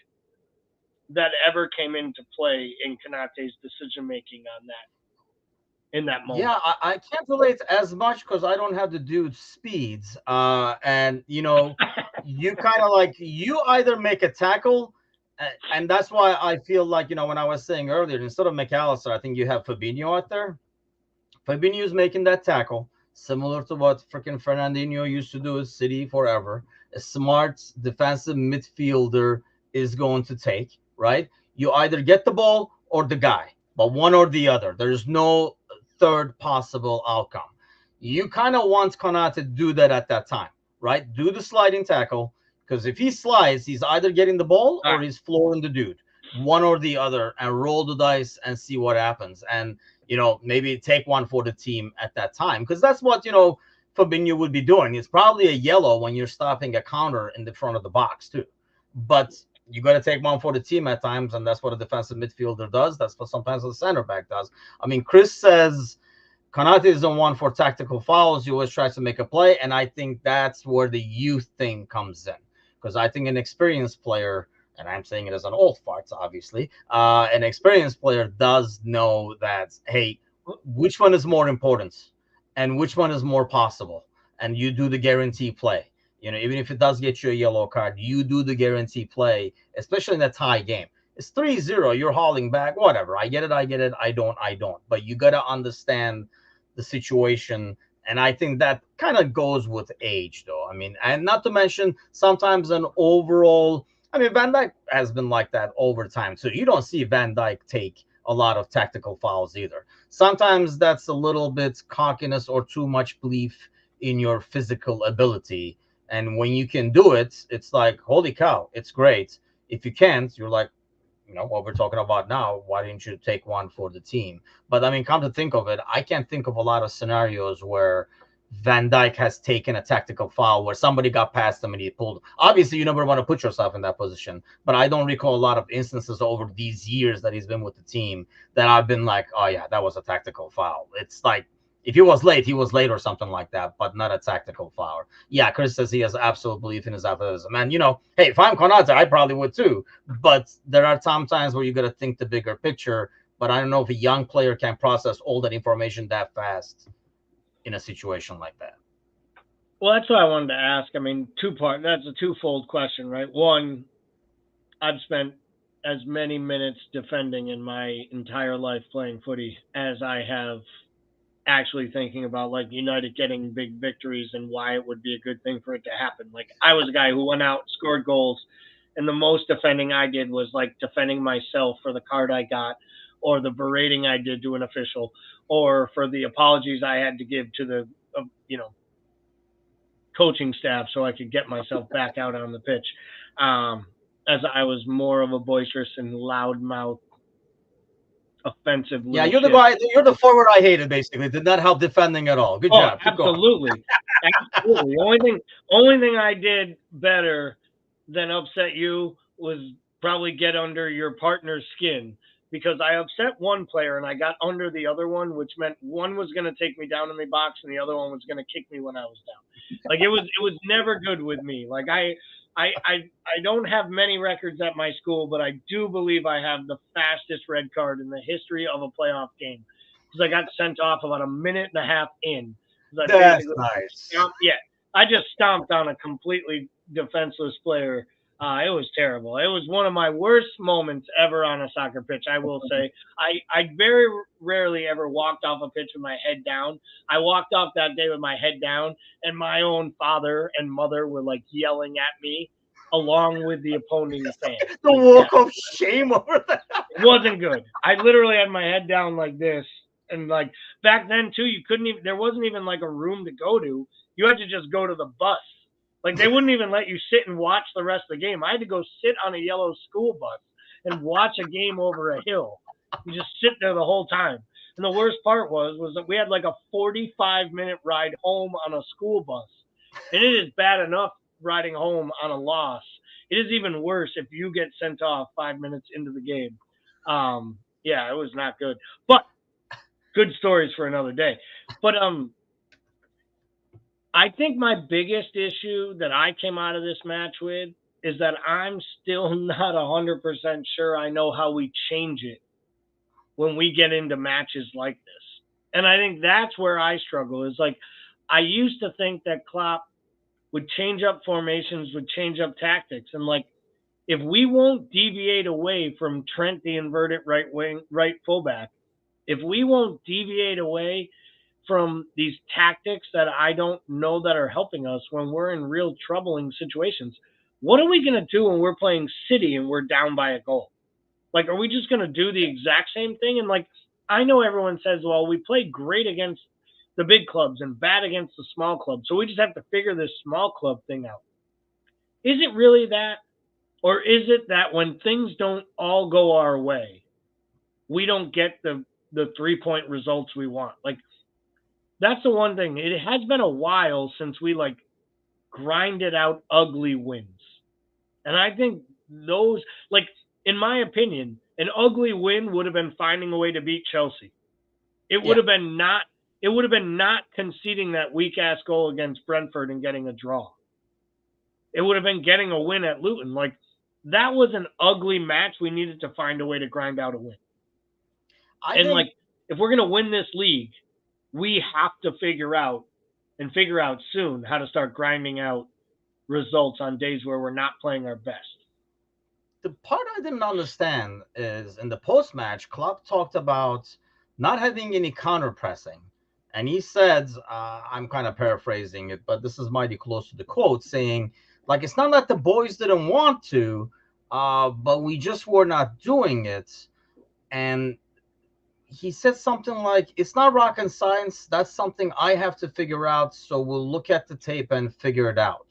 Speaker 2: that ever came into play in Konate's decision-making on that, in that moment.
Speaker 1: Yeah, I can't relate as much because I don't have the dude's speeds. And, you kind of like, you either make a tackle, and that's why I feel like, when I was saying earlier, instead of McAllister, I think you have Fabinho out there. Fabinho's making that tackle, similar to what freaking Fernandinho used to do at City forever. A smart defensive midfielder is going to take, right? You either get the ball or the guy, but one or the other. There's no third possible outcome. You kind of want Konate to do that at that time, right? Do the sliding tackle. Because if he slides, he's either getting the ball or he's flooring the dude, one or the other, and roll the dice and see what happens. And, maybe take one for the team at that time. Because that's what, Fabinho would be doing. It's probably a yellow when you're stopping a counter in the front of the box, too. But You got to take one for the team at times, and that's what a defensive midfielder does. That's what sometimes the center back does. I mean, Chris says Konate is the one for tactical fouls. He always tries to make a play, and I think that's where the youth thing comes in. Because I think an experienced player, and I'm saying it as an old fart, obviously, an experienced player does know that, hey, which one is more important and which one is more possible. And you do the guarantee play. Even if it does get you a yellow card, you do the guarantee play, especially in a tie game. It's 3-0. You're hauling back, whatever. I get it. I get it. I don't. But you got to understand the situation. And I think that kind of goes with age, though. I mean, and not to mention sometimes an overall. I mean, Van Dijk has been like that over time. So you don't see Van Dijk take a lot of tactical fouls either. Sometimes that's a little bit cockiness or too much belief in your physical ability. And when you can do it, it's like, holy cow, it's great. If you can't, you're like, what we're talking about now, why didn't you take one for the team? But I mean, come to think of it, I can't think of a lot of scenarios where Van Dijk has taken a tactical foul where somebody got past him and he pulled. Obviously, you never want to put yourself in that position, but I don't recall a lot of instances over these years that he's been with the team that I've been like, oh yeah, that was a tactical foul. It's like if he was late or something like that, but not a tactical foul. Yeah, Chris says he has absolute belief in his athleticism. And, hey, if I'm Konate, I probably would too. But there are sometimes where you got to think the bigger picture. But I don't know if a young player can process all that information that fast in a situation like that.
Speaker 2: Well, that's what I wanted to ask. I mean, that's a twofold question, right? One, I've spent as many minutes defending in my entire life playing footy as I have actually thinking about like United getting big victories and why it would be a good thing for it to happen. Like I was a guy who went out, scored goals, and the most defending I did was like defending myself for the card I got, or the berating I did to an official, or for the apologies I had to give to the coaching staff so I could get myself back out on the pitch. As I was more of a boisterous and loudmouth, offensive
Speaker 1: Yeah,
Speaker 2: little
Speaker 1: you're the
Speaker 2: shit.
Speaker 1: guy. You're the forward I hated. Basically, did not help defending at all. Good
Speaker 2: Oh,
Speaker 1: job. Keep going.
Speaker 2: absolutely, absolutely. The only thing I did better than upset you was probably get under your partner's skin because I upset one player and I got under the other one, which meant one was going to take me down in the box and the other one was going to kick me when I was down. Like it was never good with me. Like I don't have many records at my school, but I do believe I have the fastest red card in the history of a playoff game because I got sent off about a minute and a half in because I
Speaker 1: That's
Speaker 2: basically
Speaker 1: nice.
Speaker 2: yeah, I just stomped on a completely defenseless player. It was terrible. It was one of my worst moments ever on a soccer pitch. I will say, I very rarely ever walked off a pitch with my head down. I walked off that day with my head down, and my own father and mother were like yelling at me, along with the opposing fans.
Speaker 1: The
Speaker 2: Yeah,
Speaker 1: walk of shame over that.
Speaker 2: it wasn't good. I literally had my head down like this, and like back then too, you couldn't even. There wasn't even like a room to go to. You had to just go to the bus. Like they wouldn't even let you sit and watch the rest of the game. I had to go sit on a yellow school bus and watch a game over a hill. You just sit there the whole time. And the worst part was that we had like a 45-minute ride home on a school bus. And it is bad enough riding home on a loss. It is even worse if you get sent off 5 minutes into the game. Yeah, it was not good. But good stories for another day. But I think my biggest issue that I came out of this match with is that I'm still not 100% sure I know how we change it when we get into matches like this. And I think that's where I struggle is like I used to think that Klopp would change up formations, would change up tactics. And like if we won't deviate away from Trent the inverted right fullback, if we won't deviate away from these tactics that I don't know that are helping us when we're in real troubling situations. What are we going to do when we're playing City and we're down by a goal? Like, are we just going to do the exact same thing? And like, I know everyone says, well, we play great against the big clubs and bad against the small clubs. So we just have to figure this small club thing out. Is it really that? Or is it that when things don't all go our way, we don't get the 3-point results we want? Like, that's the one thing. It has been a while since we like grinded out ugly wins. And I think those, like, in my opinion, an ugly win would have been finding a way to beat Chelsea. It would
Speaker 1: Yeah,
Speaker 2: have been not. It would have been not conceding that weak ass goal against Brentford and getting a draw. It would have been getting a win at Luton. Like, that was an ugly match. We needed to find a way to grind out a win.
Speaker 1: I
Speaker 2: And
Speaker 1: think
Speaker 2: like, if we're gonna win this league, we have to figure out soon how to start grinding out results on days where we're not playing our best.
Speaker 1: the part I didn't understand is in the post match, Klopp talked about not having any counter pressing. And he said, I'm kind of paraphrasing it, but this is mighty close to the quote, saying, like, it's not that the boys didn't want to, but we just were not doing it. And he said something like, it's not rocket science. That's something I have to figure out. So we'll look at the tape and figure it out.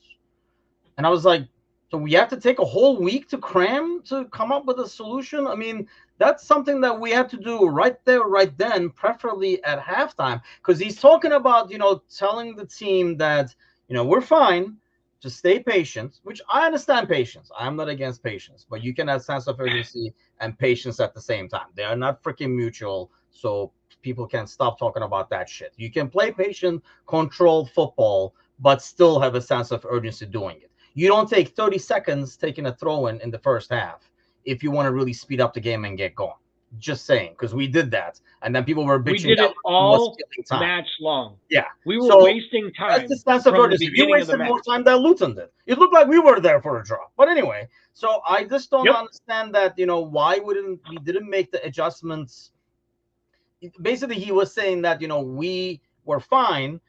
Speaker 1: And I was like, so we have to take a whole week to cram to come up with a solution? I mean, that's something that we had to do right there, right then, preferably at halftime. Because he's talking about, telling the team that, we're fine. Just stay patient, which I understand patience. I'm not against patience, but you can have sense of urgency and patience at the same time. They are not freaking mutual. So people can stop talking about that shit. You can play patient, controlled football, but still have a sense of urgency doing it. You don't take 30 seconds taking a throw in the first half if you want to really speed up the game and get going. Just saying, because we did that. And then people were
Speaker 2: We
Speaker 1: bitching
Speaker 2: did
Speaker 1: that
Speaker 2: it
Speaker 1: Luton was
Speaker 2: all
Speaker 1: killing time.
Speaker 2: match long.
Speaker 1: Yeah.
Speaker 2: We were
Speaker 1: So
Speaker 2: wasting
Speaker 1: that's the
Speaker 2: time
Speaker 1: sense of
Speaker 2: from the
Speaker 1: urgency. We
Speaker 2: beginning of the
Speaker 1: wasted
Speaker 2: match.
Speaker 1: more time than Luton did. It looked like we were there for a draw. But anyway, so I just don't
Speaker 2: Yep.
Speaker 1: understand that, why we didn't make the adjustments. Basically, he was saying that, we were fine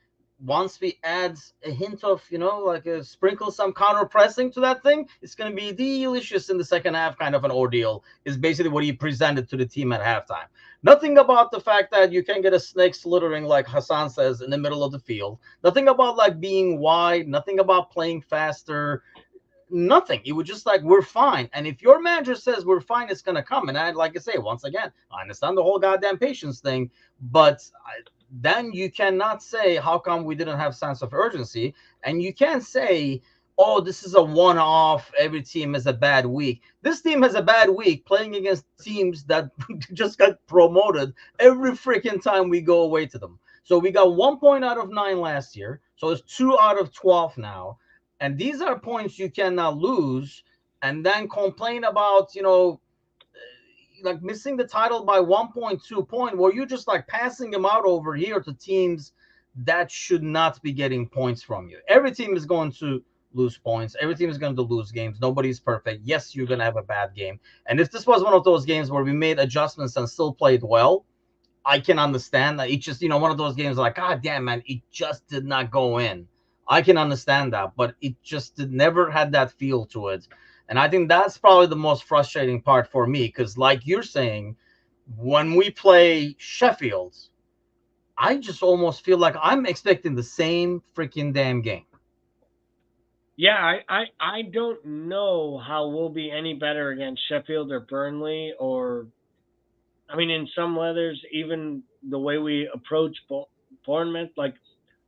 Speaker 1: once we add a hint of, like sprinkle some counter pressing to that thing, it's going to be delicious in the second half, kind of an ordeal, is basically what he presented to the team at halftime. Nothing about the fact that you can get a snake slithering, like Hassan says, in the middle of the field. Nothing about like being wide. Nothing about playing faster. Nothing. It was just like, we're fine. And if your manager says we're fine, it's going to come. And I, like I say, once again, I understand the whole goddamn patience thing, but then you cannot say, how come we didn't have sense of urgency? And you can't say, oh, this is a one-off. Every team has a bad week. This team has a bad week playing against teams that just got promoted every freaking time we go away to them. So we got 1 point out of 9 last year. So it's 2 out of 12 now. And these are points you cannot lose and then complain about, like missing the title by 1.2 point, where you're just like passing them out over here to teams that should not be getting points from you. Every team is going to lose points. Every team is going to lose games. Nobody's perfect. Yes, you're going to have a bad game. And if this was one of those games where we made adjustments and still played well, I can understand that. It's just, one of those games like, God damn, man, it just did not go in. I can understand that, but it just never had that feel to it. And I think that's probably the most frustrating part for me, because like you're saying, when we play Sheffield, I just almost feel like I'm expecting the same freaking damn game.
Speaker 2: Yeah, I don't know how we'll be any better against Sheffield or Burnley, or I mean, in some weathers, even the way we approach Bournemouth. Like,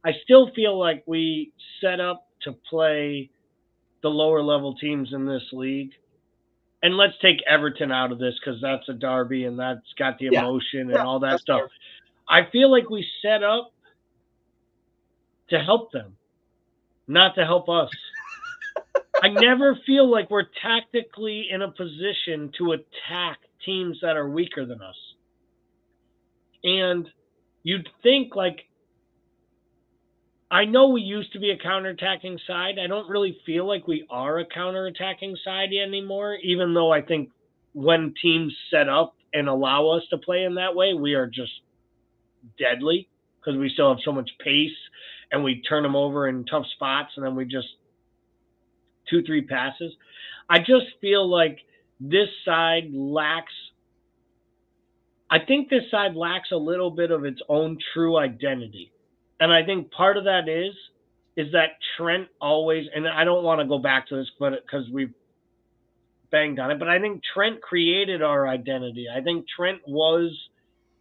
Speaker 2: I still feel like we set up to play the lower level teams in this league. And let's take Everton out of this because that's a derby and that's got the
Speaker 1: Yeah,
Speaker 2: emotion and
Speaker 1: yeah,
Speaker 2: all that
Speaker 1: that's
Speaker 2: stuff.
Speaker 1: fair.
Speaker 2: I feel like we set up to help them, not to help us. I never feel like we're tactically in a position to attack teams that are weaker than us. And you'd think, like, I know we used to be a counterattacking side. I don't really feel like we are a counterattacking side anymore, even though I think when teams set up and allow us to play in that way, we are just deadly because we still have so much pace and we turn them over in tough spots and then we just 2-3 passes. I just feel like this side lacks. I think this side lacks a little bit of its own true identity. And I think part of that is that Trent always, and I don't want to go back to this, but because we've banged on it, but I think Trent created our identity. I think Trent was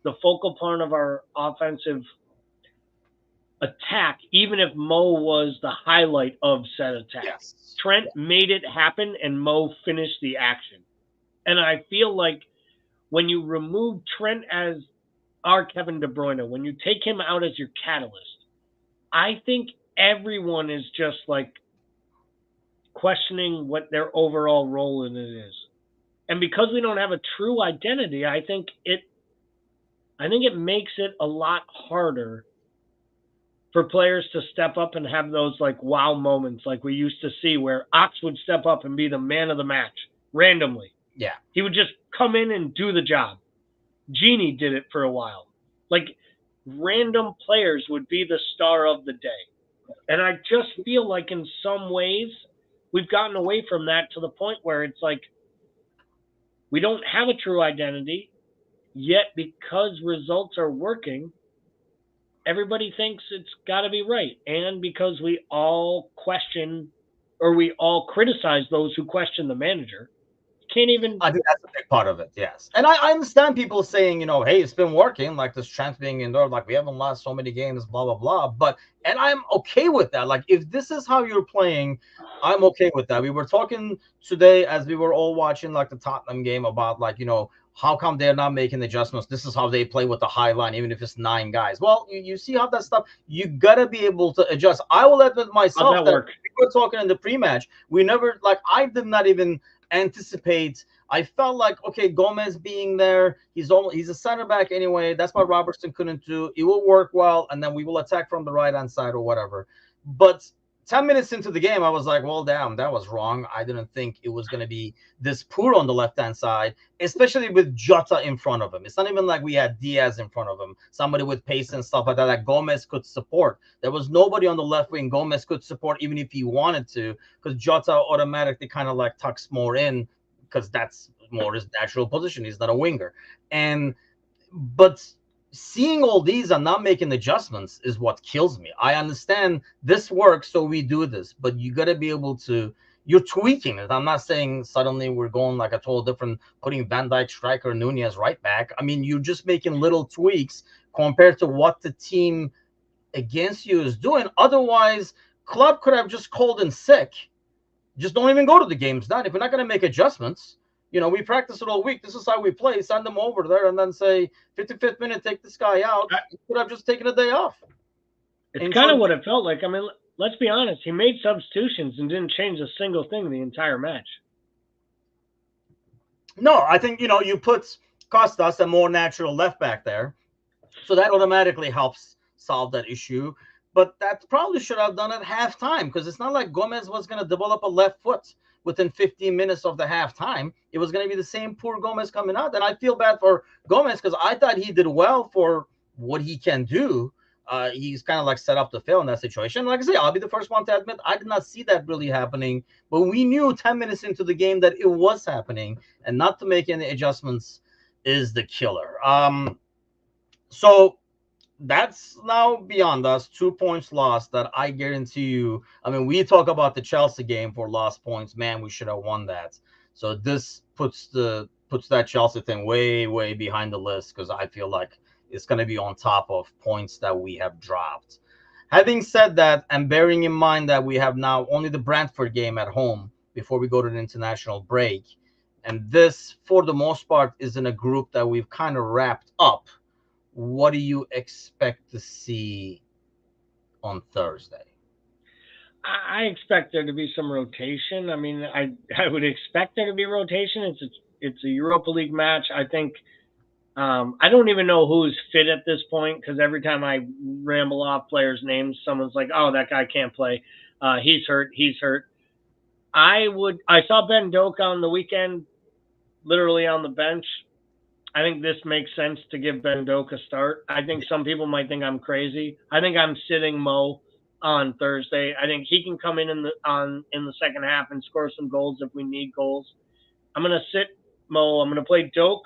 Speaker 2: the focal point of our offensive attack, even if Mo was the highlight of said attack.
Speaker 1: Yes.
Speaker 2: Trent made it happen, and Mo finished the action. And I feel like when you remove Trent as our Kevin De Bruyne, when you take him out as your catalyst, I think everyone is just like questioning what their overall role in it is. And because we don't have a true identity, I think it makes it a lot harder for players to step up and have those like wow moments like we used to see where Ox would step up and be the man of the match randomly.
Speaker 1: Yeah.
Speaker 2: He would just come in and do the job. Genie did it for a while. Like random players would be the star of the day. And I just feel like in some ways we've gotten away from that to the point where it's like we don't have a true identity, yet because results are working, everybody thinks it's got to be right. And because we all question or we all criticize those who question the manager, can't even.
Speaker 1: I think that's a big part of it, yes. And I understand people saying, hey, it's been working, like this chance being indoor, like we haven't lost so many games, blah, blah, blah. And I'm okay with that. Like, if this is how you're playing, I'm okay with that. We were talking today as we were all watching, like, the Tottenham game about, like, how come they're not making adjustments? This is how they play with the high line, even if it's 9 guys. Well, you see how that stuff, you got to be able to adjust. I will admit myself
Speaker 2: How'd that
Speaker 1: that
Speaker 2: work?
Speaker 1: we were talking in the pre-match. We never, like, I did not even anticipate. I felt like, okay, Gomez being there, he's a center back anyway. That's what Robertson couldn't do. It will work well, and then we will attack from the right-hand side or whatever. But 10 minutes into the game, I was like, well, damn, that was wrong. I didn't think it was going to be this poor on the left-hand side, especially with Jota in front of him. It's not even like we had Diaz in front of him, somebody with pace and stuff like that, that Gomez could support. There was nobody on the left wing Gomez could support even if he wanted to, because Jota automatically kind of like tucks more in, because that's more his natural position. He's not a winger. But seeing all these and not making adjustments is what kills me. I understand this works, so we do this, but you got to be able to. You're tweaking it. I'm not saying suddenly we're going like a total different, putting Van Dijk, striker, Nunez right back. I mean, you're just making little tweaks compared to what the team against you is doing. Otherwise, club could have just called in sick. Just don't even go to the games. Not if you're not going to make adjustments. We practice it all week. This is how we play. Send them over there and then say 55th minute, take this guy out. You could have just taken a day off.
Speaker 2: It's kind of what it felt like. I mean, let's be honest. He made substitutions and didn't change a single thing the entire match.
Speaker 1: No, I think, you put Costas, a more natural left back there. So that automatically helps solve that issue. But that probably should have done at halftime, because it's not like Gomez was going to develop a left foot within 15 minutes of the halftime. It was going to be the same poor Gomez coming out. And I feel bad for Gomez because I thought he did well for what he can do. He's kind of like set up to fail in that situation. Like I say, I'll be the first one to admit I did not see that really happening. But we knew 10 minutes into the game that it was happening. And not to make any adjustments is the killer. So that's now beyond us. 2 points lost that I guarantee you. I mean, we talk about the Chelsea game for lost points. Man, we should have won that. So this puts that Chelsea thing way, way behind the list, because I feel like it's going to be on top of points that we have dropped. Having said that, and bearing in mind that we have now only the Brentford game at home before we go to the international break, and this, for the most part, is in a group that we've kind of wrapped up. What do you expect to see on Thursday?
Speaker 2: I expect there to be some rotation. I mean, I would expect there to be rotation. It's a Europa League match. I think I don't even know who's fit at this point, because every time I ramble off players' names, someone's like, "Oh, that guy can't play. He's hurt. He's hurt." I saw Ben Doak on the weekend, literally on the bench. I think this makes sense to give Ben Doak a start. I think some people might think I'm crazy. I think I'm sitting Mo on Thursday. I think he can come in the second half and score some goals if we need goals. I'm gonna sit Mo. I'm gonna play Doak.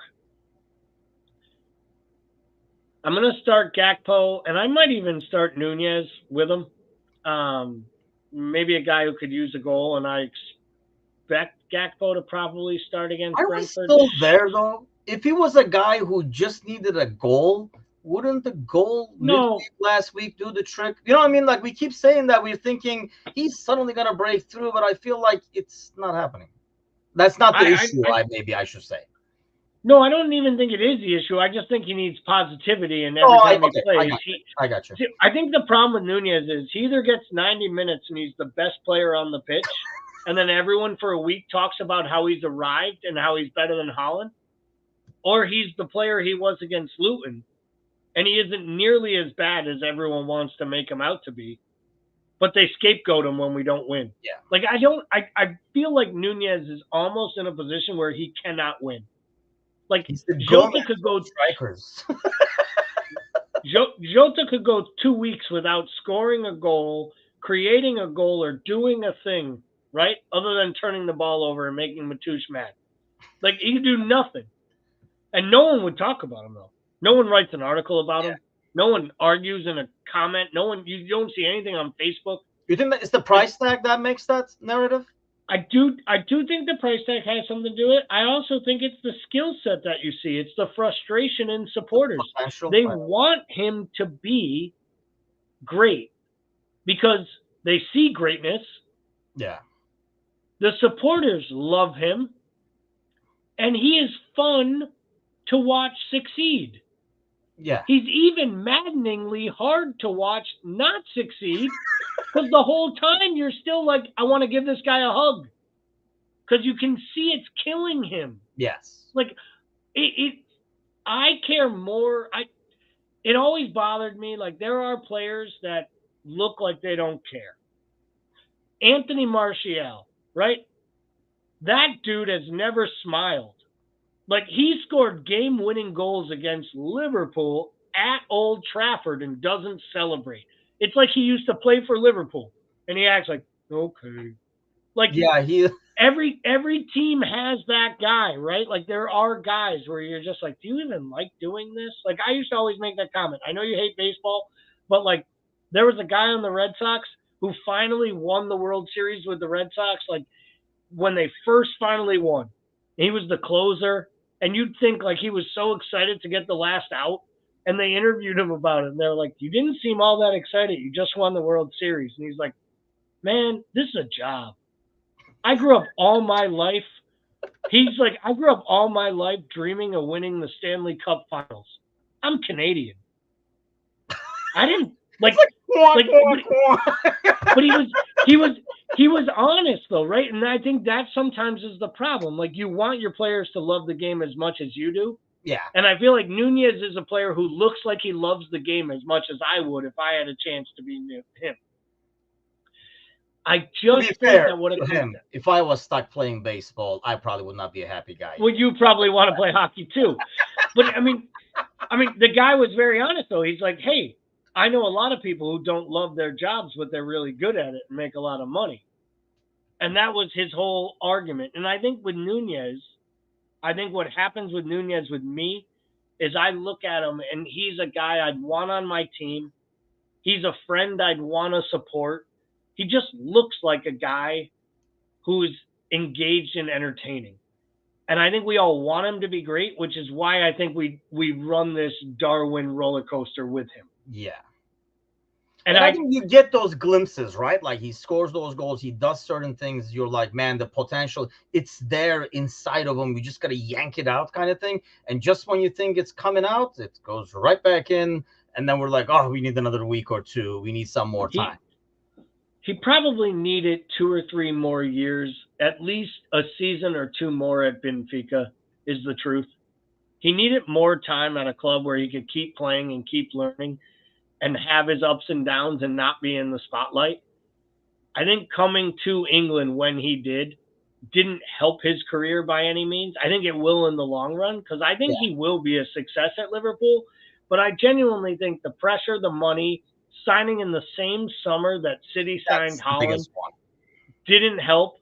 Speaker 2: I'm gonna start Gakpo, and I might even start Nunez with him. Maybe a guy who could use a goal, and I expect Gakpo to probably start against
Speaker 1: Are
Speaker 2: Brentford.
Speaker 1: we still there though? If he was a guy who just needed a goal, wouldn't the goal
Speaker 2: No,
Speaker 1: midweek last week do the trick? You know what I mean? Like we keep saying that we're thinking he's suddenly gonna break through, but I feel like it's not happening. That's not the issue. Maybe I should say.
Speaker 2: no, I don't even think it is the issue. I just think he needs positivity, and
Speaker 1: Oh,
Speaker 2: every time he
Speaker 1: okay,
Speaker 2: plays,
Speaker 1: I got you.
Speaker 2: See, I think the problem with Nunez is he either gets 90 minutes and he's the best player on the pitch, and then everyone for a week talks about how he's arrived and how he's better than Holland, or he's the player he was against Luton, and he isn't nearly as bad as everyone wants to make him out to be, but they scapegoat him when we don't win.
Speaker 1: Yeah.
Speaker 2: Like I feel like Nunez is almost in a position where he cannot win. Like Jota could go
Speaker 1: strikers.
Speaker 2: Jota could go 2 weeks without scoring a goal, creating a goal, or doing a thing, right? Other than turning the ball over and making Matoush mad. Like he could do nothing. And no one would talk about him though. No one writes an article about him. No one argues in a comment. You don't see anything on Facebook.
Speaker 1: You think that it's the price tag that makes that narrative?
Speaker 2: I do think the price tag has something to do with it. I also think it's the skill set that you see. It's the frustration in supporters. They want him to be great because they see greatness.
Speaker 1: Yeah.
Speaker 2: The supporters love him, and he is fun to watch succeed.
Speaker 1: Yeah.
Speaker 2: He's even maddeningly hard to watch not succeed because the whole time you're still like, I want to give this guy a hug because you can see it's killing him.
Speaker 1: Yes.
Speaker 2: Like I care more. It always bothered me. Like there are players that look like they don't care. Anthony Martial, right? That dude has never smiled. Like he scored game-winning goals against Liverpool at Old Trafford and doesn't celebrate. It's like he used to play for Liverpool and he acts like, okay. Like every team has that guy, right? Like there are guys where you're just like, do you even like doing this? Like I used to always make that comment. I know you hate baseball, but like there was a guy on the Red Sox who finally won the World Series with the Red Sox, like when they first finally won. He was the closer. And you'd think like he was so excited to get the last out. And they interviewed him about it. And they're like, you didn't seem all that excited. You just won the World Series. And he's like, man, this is a job. I grew up all my life. He's like, I grew up all my life dreaming of winning the Stanley Cup Finals. I'm Canadian. I didn't but he was honest though, right? And I think that sometimes is the problem. Like you want your players to love the game as much as you do.
Speaker 1: Yeah.
Speaker 2: And I feel like Nunez is a player who looks like he loves the game as much as I would if I had a chance to be him. I just think that what it comes to,
Speaker 1: if I was stuck playing baseball, I probably would not be a happy guy.
Speaker 2: Well, you probably want to play hockey too. But I mean the guy was very honest though. He's like, hey, I know a lot of people who don't love their jobs, but they're really good at it and make a lot of money. And that was his whole argument. And I think with Nunez, what happens with Nunez with me is I look at him and he's a guy I'd want on my team. He's a friend I'd want to support. He just looks like a guy who's engaged in entertaining. And I think we all want him to be great, which is why I think we run this Darwin roller coaster with him.
Speaker 1: Yeah. And I think you get those glimpses, right? Like he scores those goals, he does certain things. You're like, man, the potential, it's there inside of him. We just got to yank it out kind of thing. And just when you think it's coming out, it goes right back in. And then we're like, oh, we need another week or two. We need some more time.
Speaker 2: He probably needed 2 or 3 more years, at least a season or 2 more at Benfica is the truth. He needed more time at a club where he could keep playing and keep learning and have his ups and downs and not be in the spotlight. I think coming to England when he didn't help his career by any means. I think it will in the long run because I think he will be a success at Liverpool. But I genuinely think the pressure, the money, signing in the same summer that City signed Holland didn't help.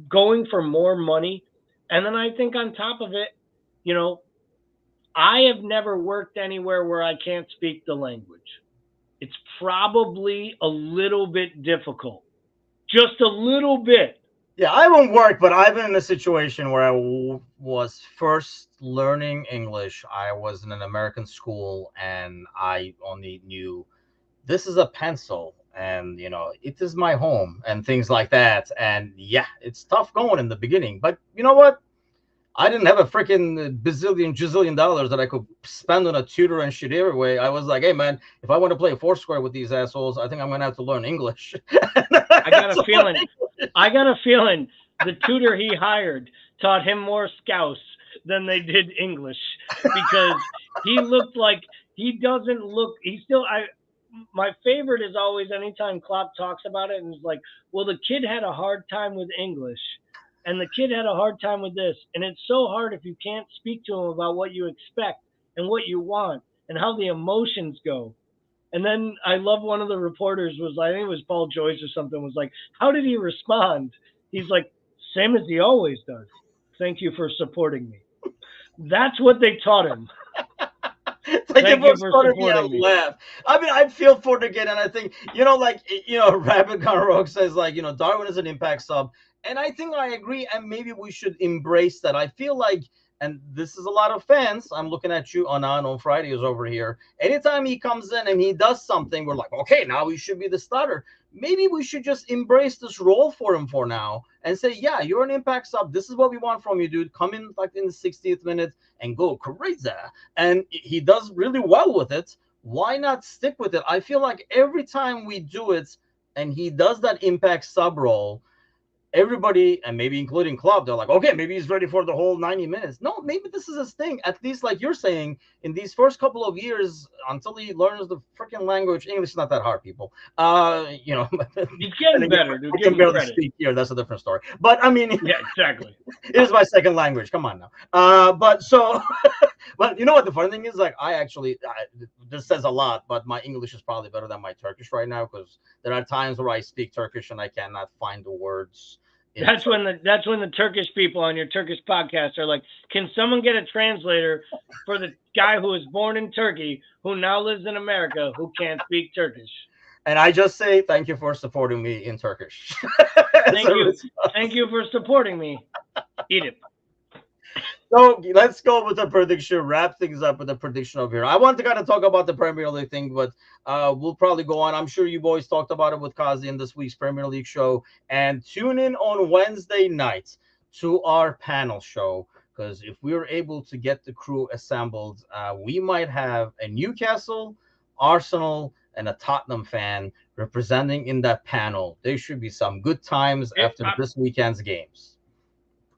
Speaker 2: Going for more money. And then I think on top of it, I have never worked anywhere where I can't speak the language. It's probably a little bit difficult. Just a little bit.
Speaker 1: Yeah, I won't work, but I've been in a situation where was first learning English. I was in an American school, and I only knew this is a pencil, and it is my home, and things like that. And yeah, it's tough going in the beginning, but you know what? I didn't have a freaking bazillion, gazillion dollars that I could spend on a tutor and shit everywhere. I was like, hey man, if I want to play Foursquare with these assholes, I think I'm gonna have to learn English.
Speaker 2: I got a feeling. I got a feeling the tutor he hired taught him more Scouse than they did English because he looked like he doesn't look. He still. I. My favorite is always anytime Klopp talks about it and is like, "Well, the kid had a hard time with English, and the kid had a hard time with this, and it's so hard if you can't speak to him about what you expect and what you want and how the emotions go." And then I love one of the reporters was like, I think it was Paul Joyce or something, was like, how did he respond? He's like, same as he always does. Thank you for supporting me. That's what they taught him.
Speaker 1: It's like it
Speaker 2: Thank you
Speaker 1: was
Speaker 2: for
Speaker 1: part of me. I
Speaker 2: supporting me.
Speaker 1: laugh. I mean, I feel for the kid, and I think like Rabbit Gunrock says like Darwin is an impact sub, and I think I agree, and maybe we should embrace that. I feel like, and this is a lot of fans. I'm looking at you, Anan, on Fridays over here. Anytime he comes in and he does something, we're like, okay, now he should be the starter. Maybe we should just embrace this role for him for now and say, yeah, you're an impact sub. This is what we want from you, dude. Come in like in the 60th minute and go crazy, and he does really well with it. Why not stick with it? I feel like every time we do it and he does that impact sub role, everybody, and maybe including Klopp, they're like, okay, maybe he's ready for the whole 90 minutes. No, maybe this is his thing. At least, like you're saying, in these first couple of years, until he learns the freaking language, English is not that hard, people.
Speaker 2: He's
Speaker 1: And
Speaker 2: getting
Speaker 1: again,
Speaker 2: better, dude.
Speaker 1: I
Speaker 2: Give
Speaker 1: can
Speaker 2: him
Speaker 1: barely
Speaker 2: credit.
Speaker 1: speak here. That's a different story. But I mean,
Speaker 2: Yeah, exactly.
Speaker 1: it is my second language. Come on now. But so, but you know what the funny thing is? Like, this says a lot, but my English is probably better than my Turkish right now because there are times where I speak Turkish and I cannot find the words in
Speaker 2: That's when the Turkish people on your Turkish podcast are like, can someone get a translator for the guy who was born in Turkey who now lives in America who can't speak Turkish?
Speaker 1: and I just say thank you for supporting me in Turkish. As
Speaker 2: Thank
Speaker 1: a
Speaker 2: you.
Speaker 1: response.
Speaker 2: Thank you for supporting me. Eat it.
Speaker 1: So let's go with the prediction. Wrap things up with the prediction over here. I want to kind of talk about the Premier League thing, but we'll probably go on. I'm sure you boys talked about it with Kazi in this week's Premier League show. And tune in on Wednesday night to our panel show because if we're able to get the crew assembled, we might have a Newcastle, Arsenal, and a Tottenham fan representing in that panel. There should be some good times
Speaker 2: It,
Speaker 1: after this weekend's games.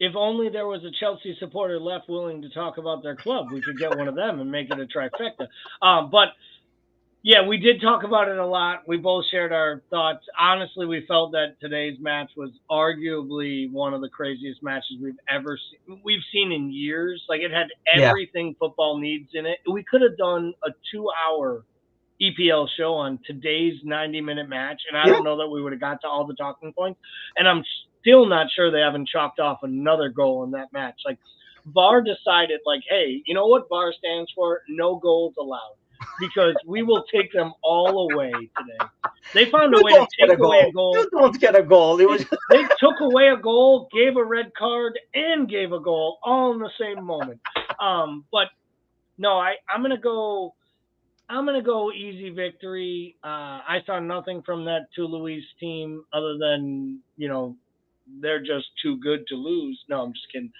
Speaker 2: if only there was a Chelsea supporter left willing to talk about their club, we could get one of them and make it a trifecta. But yeah, we did talk about it a lot. We both shared our thoughts. Honestly, we felt that today's match was arguably one of the craziest matches we've seen in years. Like it had
Speaker 1: Yeah.
Speaker 2: everything football needs in it. We could have done a 2-hour EPL show on today's 90-minute match, and I
Speaker 1: Yeah.
Speaker 2: don't know that we would have got to all the talking points. And I'm still not sure they haven't chopped off another goal in that match. Like VAR decided, like, hey, you know what VAR stands for? No goals allowed, because we will take them all away today. They found a
Speaker 1: You
Speaker 2: way to
Speaker 1: don't get
Speaker 2: take
Speaker 1: a
Speaker 2: away a
Speaker 1: goal.
Speaker 2: goal.
Speaker 1: You don't get a goal. It was
Speaker 2: They took away a goal, gave a red card, and gave a goal all in the same moment. But no, I'm gonna go. I'm gonna go easy victory. I saw nothing from that Toulouse team other than they're just too good to lose. No, I'm just kidding.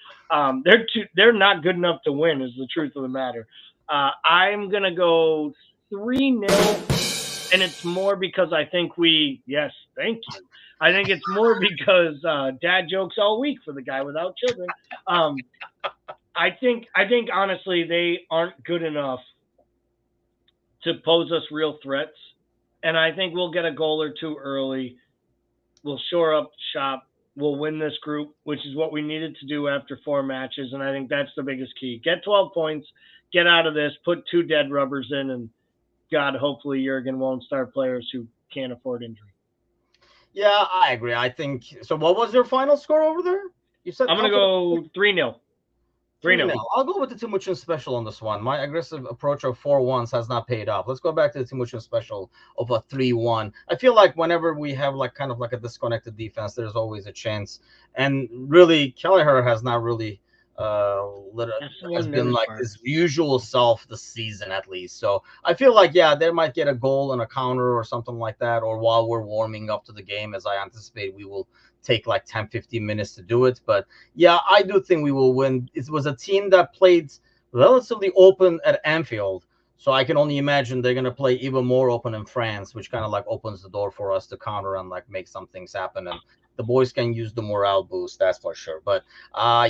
Speaker 2: They're not good enough to win. Is the truth of the matter. I'm gonna go 3-0, and it's more because I think yes, thank you. I think it's more because dad jokes all week for the guy without children. Um, I think honestly they aren't good enough to pose us real threats. And I think we'll get a goal or two early. We'll shore up shop. We'll win this group, which is what we needed to do after 4 matches. And I think that's the biggest key. Get 12 points, get out of this, put 2 dead rubbers in, and God, hopefully Jurgen won't start players who can't afford injury.
Speaker 1: Yeah, I agree. I think so. What was your final score over there? You said
Speaker 2: I'm going to
Speaker 1: count it.
Speaker 2: go 3-0. 3
Speaker 1: 3-0.
Speaker 2: 0.
Speaker 1: I'll go with the Timuchin special on this one. My aggressive approach of 4-1s has not paid off. Let's go back to the Timuchin special of a 3-1. I feel like whenever we have like kind of like a disconnected defense, there's always a chance. And really, Kelleher has not really
Speaker 2: That's the
Speaker 1: has
Speaker 2: one
Speaker 1: been
Speaker 2: nervous
Speaker 1: like
Speaker 2: part.
Speaker 1: his usual self this season at least. So I feel like yeah, they might get a goal and a counter or something like that, or while we're warming up to the game, as I anticipate we will take like 10, 15 minutes to do it. But yeah, I do think we will win. It was a team that played relatively open at Anfield. So I can only imagine they're gonna play even more open in France, which kind of like opens the door for us to counter and like make some things happen. And the boys can use the morale boost, that's for sure. But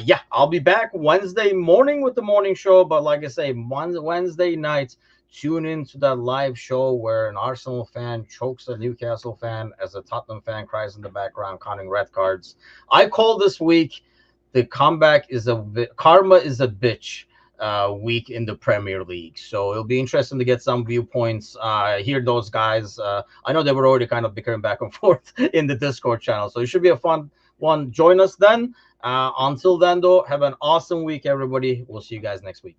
Speaker 1: yeah, I'll be back Wednesday morning with the morning show. But like I say, Wednesday night, tune into that live show where an Arsenal fan chokes a Newcastle fan as a Tottenham fan cries in the background counting red cards. I call this week the comeback is karma is a bitch week in the Premier League. So it'll be interesting to get some viewpoints, hear those guys. I know they were already kind of bickering back and forth in the Discord channel. So it should be a fun one. Join us then. Until then, though, have an awesome week, everybody. We'll see you guys next week.